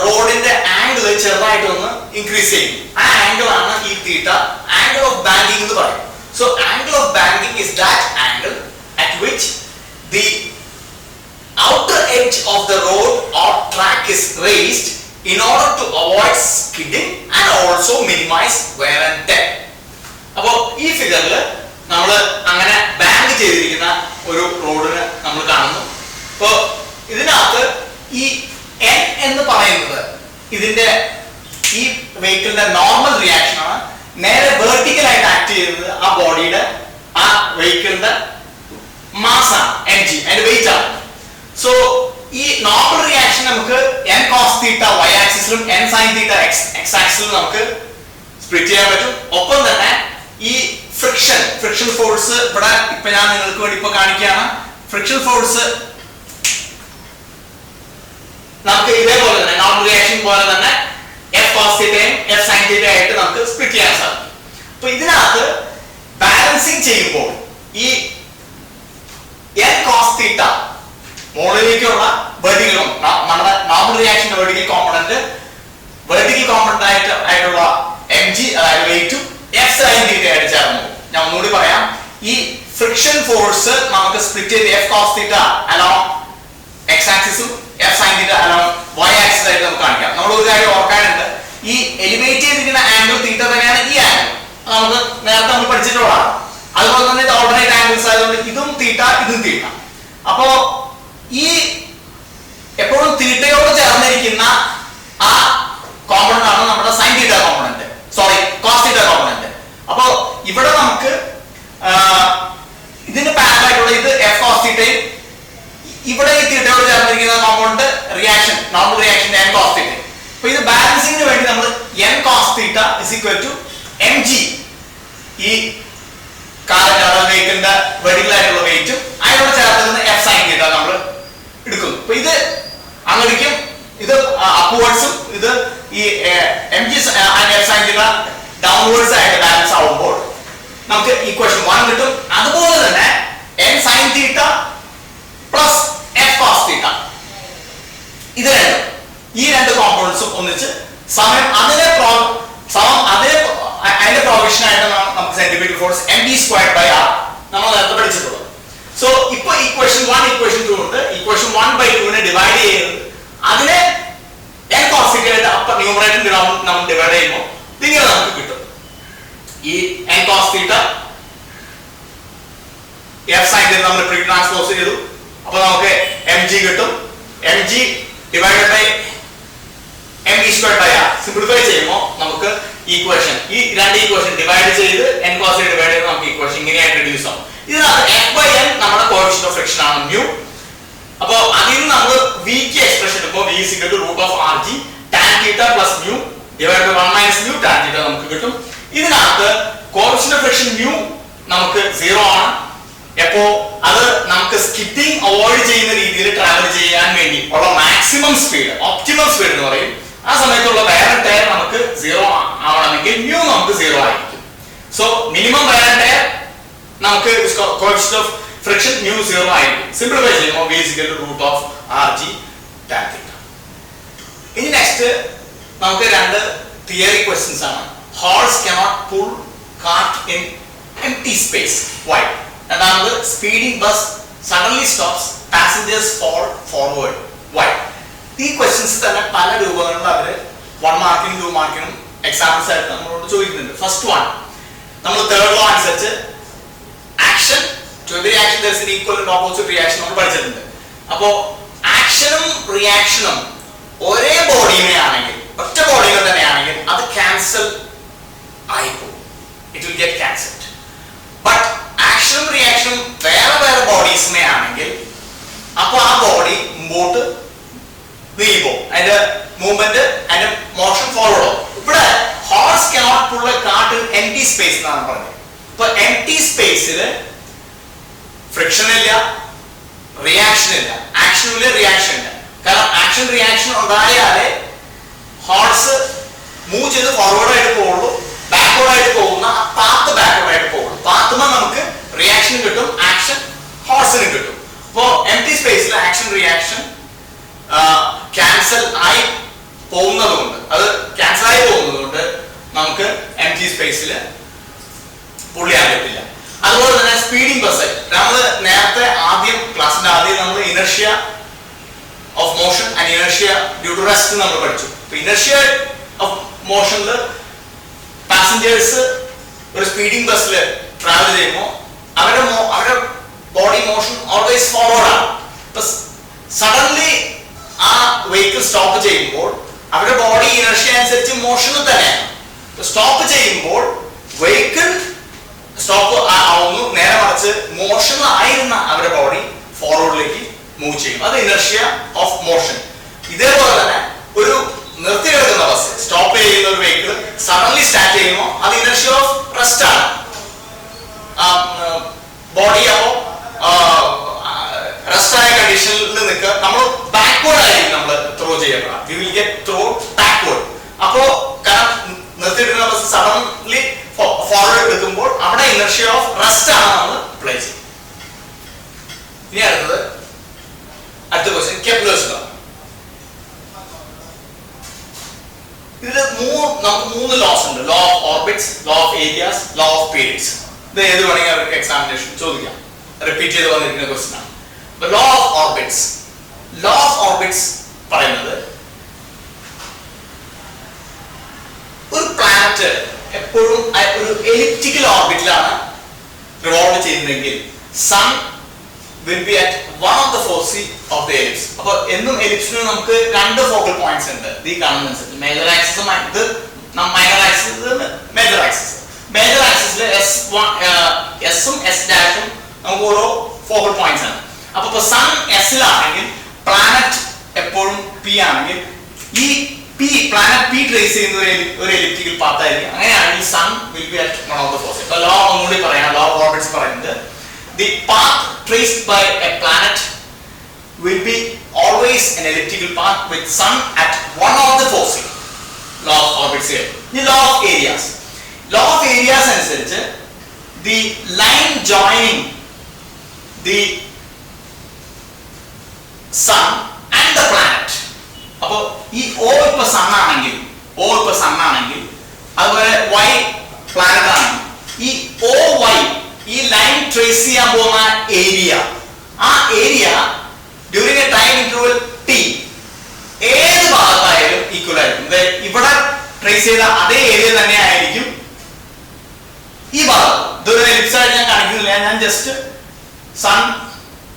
റോഡിന്റെ ആംഗിൾ ചെറുതായിട്ടൊന്ന് ഇൻക്രീസ് ചെയ്യും. ആ ആംഗിൾ ആണ് ഈ തീറ്റ, ആംഗിൾ ഓഫ് ബാങ്കിങ് എന്ന് പറയും. So angle of banking is that angle at which the outer edge of the road or track is raised in order to avoid skidding and also minimize wear and tear. അപ്പോൾ ഈ ഫിഗറിൽ നമ്മൾ അങ്ങനെ bank ചെയ്തിരിക്കുന്ന ഒരു റോഡിന് നമ്മൾ കാണുന്നു. അപ്പോൾ ഇതിനകത്ത് ഈ n എന്ന് പറയുന്നത് ഇതിന്റെ ഈ വെഹിക്കിളിന്റെ നോർമൽ റിയാക്ഷൻ ആണ്. നേരെ വെർട്ടിക്കൽ ആയിട്ട് ആക്ട് ചെയ്യുന്നത് ആ ബോഡിയുടെ ആ വെഹിക്കിളിന്റെ മാസ് ആണ്, mg, അതിന്റെ വെയിറ്റ് ആണ്. സോ ഈ നോർമൽ റിയാക്ഷൻ നമുക്ക് n cos θ y ആക്സിസിലും n sin θ x ആക്സിസിലും നമുക്ക് സ്പ്ലിറ്റ് ചെയ്യാൻ പറ്റും. ഒപ്പം തന്നെ ഈ ഫ്രിക്ഷൻ ഫോഴ്സ് ഇവിടെ ഇപ്പൊ ഞാൻ നിങ്ങൾക്ക് വേണ്ടി ഇപ്പൊ കാണിക്കുകയാണ്. ഫ്രിക്ഷൻ ഫോഴ്സ് നമുക്ക് ഇതേപോലെ തന്നെ നോർമൽ റിയാക്ഷൻ പോലെ തന്നെ എഫ് കോസ് തീറ്റയും എഫ് സൈൻ തീറ്റ ആയിട്ട് നമുക്ക് സ്പ്ലിറ്റ് ചെയ്യാൻ സാധിക്കും. അപ്പൊ ഇതിനകത്ത് ബാലൻസിങ് ചെയ്യുമ്പോൾ ഈ എൻ കോസ് തീറ്റ മുകളിലേക്കുള്ള വെർട്ടിക്കൽ നമ്മുടെ നോർമൽ റിയാക്ഷന്റെ വെർട്ടിക്കൽ കോമ്പണന്റ് ആയിട്ടുള്ള എം ജി അതായത് വെയിറ്റും എഫ് സൈൻ തീറ്റ ആയിട്ട് ചേർന്നു. ഞാൻ ഒന്നുകൂടി പറയാം. ഈ ഫ്രിക്ഷൻ ഫോഴ്സ് നമുക്ക് സ്പ്ലിറ്റ് ചെയ്ത് F cos theta along X ആക്സിസും F sine theta along Y axis ആയിട്ട് നമുക്ക് കാണിക്കാം. നമ്മൾ ഒരു കാര്യം ഓർക്കാനുണ്ട്, ഈ എലിവേറ്റ് ചെയ്തിരിക്കുന്ന ആംഗിൾ തീറ്റ തന്നെയാണ് ഈ ആംഗിൾ. നമുക്ക് നേരത്തെ നമ്മൾ പഠിച്ചിട്ടുള്ളതാണ്. അതുപോലെ തന്നെ ഇത് ഓൾട്ടർനേറ്റ് ആംഗിൾസ് ആയതുകൊണ്ട് ഇതും തീറ്റ ഇതും തീറ്റ. അപ്പോ ഈ എപ്പോഴും തീറ്റയോട് ചേർന്നിരിക്കുന്ന ആ കോമ്പണന്റ് ആണ് നമ്മുടെ sine theta component, sorry cos theta component. അപ്പോ ഇവിടെ നമുക്ക് ഇതിന് പാരലൽ ആയിട്ടുള്ള ഇത് എഫ് കോസ് തീറ്റയും ഇവിടെ ഈ തീറ്റയോട് ചേർന്നിരിക്കുന്ന component reaction normal reaction N cos theta. അപ്പൊ ഇത് ബാലൻസിങ്ങിന് വേണ്ടി നമ്മൾ N cos theta is equal to M G ഈ വെഹിക്കിളിന്റെ വെർട്ടിക്കൽ ആയിട്ടുള്ള വെയിറ്റും അതിനോട് ചേർത്ത് എഫ് സൈൻ തീറ്റ നമ്മൾ എടുക്കുന്നു. അപ്പൊ ഇത് അങ്ങടിക്കും ഇത് അപ്വേർഡ്സും ഇത് ഈ M G F sine theta downwards ആയിട്ട് ബാലൻസ് ആവുമ്പോൾ നമുക്ക് ഇക്വേഷൻ 1 കിട്ടും. അതുപോലെ തന്നെ N sine theta plus F cos theta ഇത് രണ്ടും ഈ രണ്ട് കോമ്പണന്റ്സും ഒന്നിച്ച് അതിന്റെ പ്രൊവിഷൻ ആയിട്ട് നമുക്ക് centimetre force mv squared by r നമ്മൾ നേരത്തെ പഠിച്ചിട്ടുള്ളത്. സോ ഇപ്പൊ ഇക്വേഷൻ 1 ഇക്വേഷൻ 2 ഉണ്ട്. ഇക്വേഷൻ 1/2 നെ ഡിവൈഡ് ചെയ്യുന്നത് അതിനെ n cos θ ആയിട്ട് അപ്പർ ന്യൂമറേറ്റർ ഡിനോമിനേറ്റർ നമ്മൾ ഡിവൈഡ് ചെയ്യുമ്പോൾ ഇങ്ങനെ നമുക്ക് കിട്ടും. ഈ n cos θ f sin θ നമ്മൾ പ്രീ ട്രാൻസ്പോസ് ചെയ്തു. അപ്പോൾ നമുക്ക് mg കിട്ടും. mg divided by mv squared by r simplify ചെയ്യുമ്പോൾ നമുക്ക് ഇക്വേഷൻ ഈ രണ്ട് ഇക്വേഷൻ ഡിവൈഡ് ചെയ്ത് n cos θ ഡിവൈഡ് ചെയ്ത് നമുക്ക് ഇക്വേഷൻ ഇങ്ങനെയായിട്ട് റെഡ്യൂസ് ആവും. ഇതിനകത്ത് f/n നമ്മുടെ കോഎഫിഷ്യന്റ് ഓഫ് ഫ്രിക്ഷൻ ആണ് mu. അപ്പോൾ അതിൽ നിന്ന് നമ്മൾ v ക്ക് എക്സ്പ്രഷൻ എടുക്കുമ്പോൾ v √rg tan θ plus mu divided by 1 minus mu tan θ നമുക്ക് കിട്ടും. ഇതിനകത്ത് കോഎഫിഷ്യന്റ് ഓഫ് ഫ്രിക്ഷൻ mu നമുക്ക് 0 ആണ്. അപ്പോൾ അത് നമുക്ക് സ്കിഡിംഗ് അവോയ്ഡ് ചെയ്യുന്ന രീതിയിൽ ട്രാവൽ ചെയ്യാൻ വേണ്ടി ഉള്ള മാക്സിമം സ്പീഡ് ഒപ്റ്റിമം സ്പീഡ് എന്ന് പറയും. ആ സമയത്തുള്ള വെയർ ആൻഡ് ടയർ നമുക്ക് 0 ആവണമെങ്കിൽ mu നമുക്ക് 0 ആയിരിക്കും. So minimum wear and tear നമുക്ക് കോഎഫിഷ്യന്റ് ഓഫ് ഫ്രിക്ഷൻ mu 0 ആയിരിക്കും. സിംപ്ലിഫൈ ചെയ്യുമ്പോൾ v √rg tan θ. ഇനി നെക്സ്റ്റ് നമുക്ക് രണ്ട് തിയറി ക്വസ്റ്റ്യൻസ് ആണ്. Horse cannot pull cart in empty space. Why? രണ്ടാമത് speeding bus suddenly stops, passengers fall forward. Why? ഈ questions തന്നെ പല രൂപങ്ങളിൽ അവര് 1 മാർക്കിനും 2 മാർക്കിനും എക്സാമ്പിൾസ് ആയിട്ട് നമ്മളോട് ചോദിക്കുന്നുണ്ട്. ഫസ്റ്റ് വൺ നമ്മൾ തേർഡ് ലോ അനുസരിച്ച് action to every action there is an equal and opposite reaction നമ്മൾ പഠിച്ചിട്ടുണ്ട്. അപ്പോ ആക്ഷനും റിയാക്ഷനും ഒരേ ബോഡിയിനെ ആണെങ്കിൽ ഒറ്റ ബോഡിയിൽ തന്നെ ആണെങ്കിൽ അത് ക്യാൻസൽ ആയിപ്പോകും. It will get cancelled. But ആക്ഷനും റിയാക്ഷനും വേറെ വേറെ ബോഡീസിനെ ആണെങ്കിൽ അപ്പൊ ആ ബോഡി മുമ്പോട്ട് നീങ്ങും. അതിന്റെ മൂവ്മെന്റ് അതിന്റെ മോഷൻ ഫോർവേഡ് ആവും. ഇവിടെ horse cannot pull a cart in empty space എന്നാണ് പറഞ്ഞത്. ഇപ്പൊ empty സ്പേസിൽ ഫ്രിക്ഷൻ ഇല്ല, റിയാക്ഷൻ ഇല്ല, ആക്ഷനും ഇല്ല, റിയാക്ഷൻ ഇല്ല. കാരണം ആക്ഷൻ റിയാക്ഷൻ ഉണ്ടായാലേ ഹോഴ്സ് മൂവ് ചെയ്ത് ഫോർവേഡ് ആയിട്ട് പോകുള്ളൂ. ബാക്ക്വേർഡ് ആയിട്ട് പോകുന്ന പാത്ത് ബാക്ക്വേർഡ് ആയിട്ട് പോകുള്ളൂ. പാത്തുമ്പോൾ നമുക്ക് റിയാക്ഷൻ കിട്ടും, ആക്ഷൻ ഹോഴ്സിന് കിട്ടും. അപ്പോ എംപ്റ്റി സ്പേസിൽ ആക്ഷൻ റിയാക്ഷൻ ക്യാൻസൽ ആയി പോകുന്നതുകൊണ്ട് നമുക്ക് എംപ്റ്റി സ്പേസിൽ പുള്ളിയാൻ പറ്റില്ല. അതുപോലെ തന്നെ സ്പീഡിംഗ് ബസ് നമ്മൾ നേരത്തെ ക്ലാസിന്റെ ആദ്യം നമ്മൾ inertia of motion and inertia due to rest നമ്മൾ പഠിച്ചു. ഇനർഷ്യ ഓഫ് മോഷനിൽ പാസഞ്ചേഴ്സ് ഒരു സ്പീഡിംഗ് ബസ്സിൽ ട്രാവൽ ചെയ്യുമ്പോൾ അവരുടെ ബോഡി മോഷൻ ഓൾവേസ് ഫോർവേഡ് ആണ്. സഡൻലി ആ വെഹിക്കിൾ സ്റ്റോപ്പ് ചെയ്യുമ്പോൾ അവരുടെ ബോഡി ഇനർഷ്യ അനുസരിച്ച് മോഷനിൽ തന്നെയാണ്. സ്റ്റോപ്പ് ചെയ്യുമ്പോൾ വെഹിക്കിൾ സ്റ്റോപ്പ് ആവുന്നു, നേരെ മറിച്ച് മോഷൻ ആയിരുന്ന അവരുടെ ബോഡി ഫോർവേഡിലേക്ക് മൂവ് ചെയ്യും. അത് ഇനർഷ്യ ഓഫ് മോഷൻ. ഇതേപോലെ തന്നെ ഒരു നിർത്തി കിടക്കുന്ന ബസ് സ്റ്റോപ്പ് ചെയ്യുന്ന ഒരു വെഹിക്കിൾ സഡൻലി സ്റ്റാർട്ട് ചെയ്യുമ്പോൾ അത് ഇനർഷ്യ ഓഫ് റെസ്റ്റ് ആണ്. ബോഡി അപ്പോൾ റെസ്റ്റ് ആയ കണ്ടീഷനിൽ നിൽക്കുക, നമ്മൾ ബാക്ക്വേർഡ് ആയിരിക്കും നമ്മൾ ത്രോ ചെയ്യപ്പെടാം. We will get throw backward. അപ്പോ കാരണം നിർത്തിയിടുന്ന സഡൻലി ഫോർവേഡ് എടുക്കുമ്പോൾ അവിടെ ഇനർഷ്യ ഓഫ് റെസ്റ്റ് ആണ് നമ്മൾ അപ്ലൈ ചെയ്യുന്നത്. ഇനി അടുത്ത ക്വസ്റ്റ്യൻ, കെപ്ലേഴ്സ് ലോ. ഇതിൽ നമുക്ക് 3 ലോസ് ഉണ്ട്. Law of orbits, law of areas, law of periods. ഇത് ഏത് വേണമെങ്കിൽ അവർക്ക് എക്സാമിനേഷൻ ചോദിക്കാം. റിപ്പീറ്റ് ചെയ്ത് വന്നിരിക്കുന്ന ക്വസ്റ്റ്യൻ ആണ്. Law of orbits. Law of orbits പറയുന്നത് ഒരു പ്ലാനറ്റ് എപ്പോഴും ഒരു എലിപ്റ്റിക്കൽ ഓർബിറ്റിലാണ് റിവോൾവ് ചെയ്യുന്നതെങ്കിൽ sun will be at one of the foci of the ellipse. അപ്പോൾ എന്നും എലിപ്സിന് നമുക്ക് 2 ഫോക്കൽ പോയിന്റ്സ് ഉണ്ട്. ഈ കാണുന്ന മേജർ ആക്സിസും ഇത് minor axis, major axis. Major ആക്സിസിൽ എസും എസ് ഡാഷും നമുക്ക് ഓരോ ഫോക്കൽ പോയിന്റ്സ് ആണ്. അപ്പോൾ സൺ എസിലാണെങ്കിൽ പ്ലാനറ്റ് എപ്പോഴും പി ആണെങ്കിൽ ഈ പ്ലാനറ്റ് പി ട്രേസ് ചെയ്യുന്ന ഒരു എലിപ്റ്റിക്കൽ പാത്ത് ആയിരിക്കും. അങ്ങനെയാണെങ്കിൽ sun will be at one of the foci. അപ്പോൾ ലോ ഒന്നുകൂടി പറയാം. ലോ ഓഫ് ഓർബിറ്റ്സ് പറയുന്നത് the path traced by a planet will be always an elliptical path with sun at one of the foci. Law of orbits here. The law of areas. Law of areas അനുസരിച്ച് the line joining the sun and the planet. അപ്പോൾ ഈ O ഇപ്പോ sun ആണെങ്കിൽ അതുപോലെ Y planet ആണെങ്കിൽ ഈ OY ഈ line trace ചെയ്യാൻ പോകുന്ന ഏരിയ, ആ area during A time interval T ഏത് ഭാഗത്തായാലും ഈക്വൽ ആയിരിക്കും. ഇവിടെ ട്രേസ് ചെയ്ത അതേ ഏരിയ തന്നെ ആയിരിക്കും ഈ ഭാഗം. ഇതൊരു എലിപ്സ് ആയിട്ട് ഞാൻ കാണിക്കുന്നില്ല, ഞാൻ just sun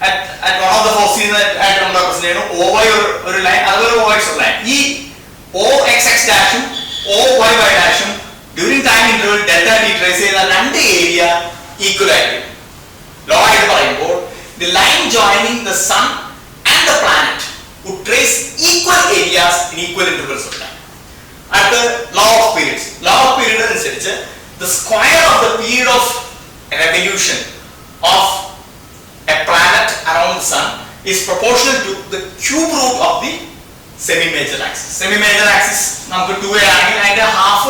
at one of the foci ആയിട്ട് നമ്മൾ റെപ്രസെന്റ് ചെയ്യുന്നു. OY ഒരു ലൈൻ, അതുപോലെ OX ഒരു ലൈൻ. ഈ OXX ഡാഷും OYY ഡാഷും during time interval delta T trace ചെയ്ത 2 ഏരിയ equal ആയിരിക്കും. ലോ ആയിട്ട് പറയുമ്പോൾ the line joining the sun and the planet would trace equal areas in equal intervals of time. അടുത്ത law of periods. law of period അനുസരിച്ച് the square of the period of revolution of a planet around the sun is proportional to the cube root of the semi major axis. Semi major axis നമുക്ക് 2a ആണെങ്കിൽ അതിന്റെ half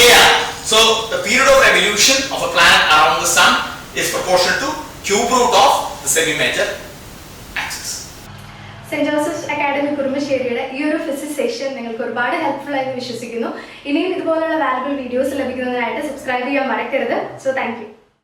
a ആണ്. So the period of revolution of a planet around the sun is proportional to cube root of the semi-major axis. Saint Joseph's Academy കുറുമശ്ശേരിയുടെ ഈ ഒരു physics session നിങ്ങൾക്ക് ഒരുപാട് helpful ആയി വിശ്വസിക്കുന്നു. ഇനിയും ഇതുപോലുള്ള വാല്യുബിൾ വീഡിയോസ് ലഭിക്കുന്നതിനായിട്ട് സബ്സ്ക്രൈബ് ചെയ്യാൻ മറക്കരുത്. So thank you.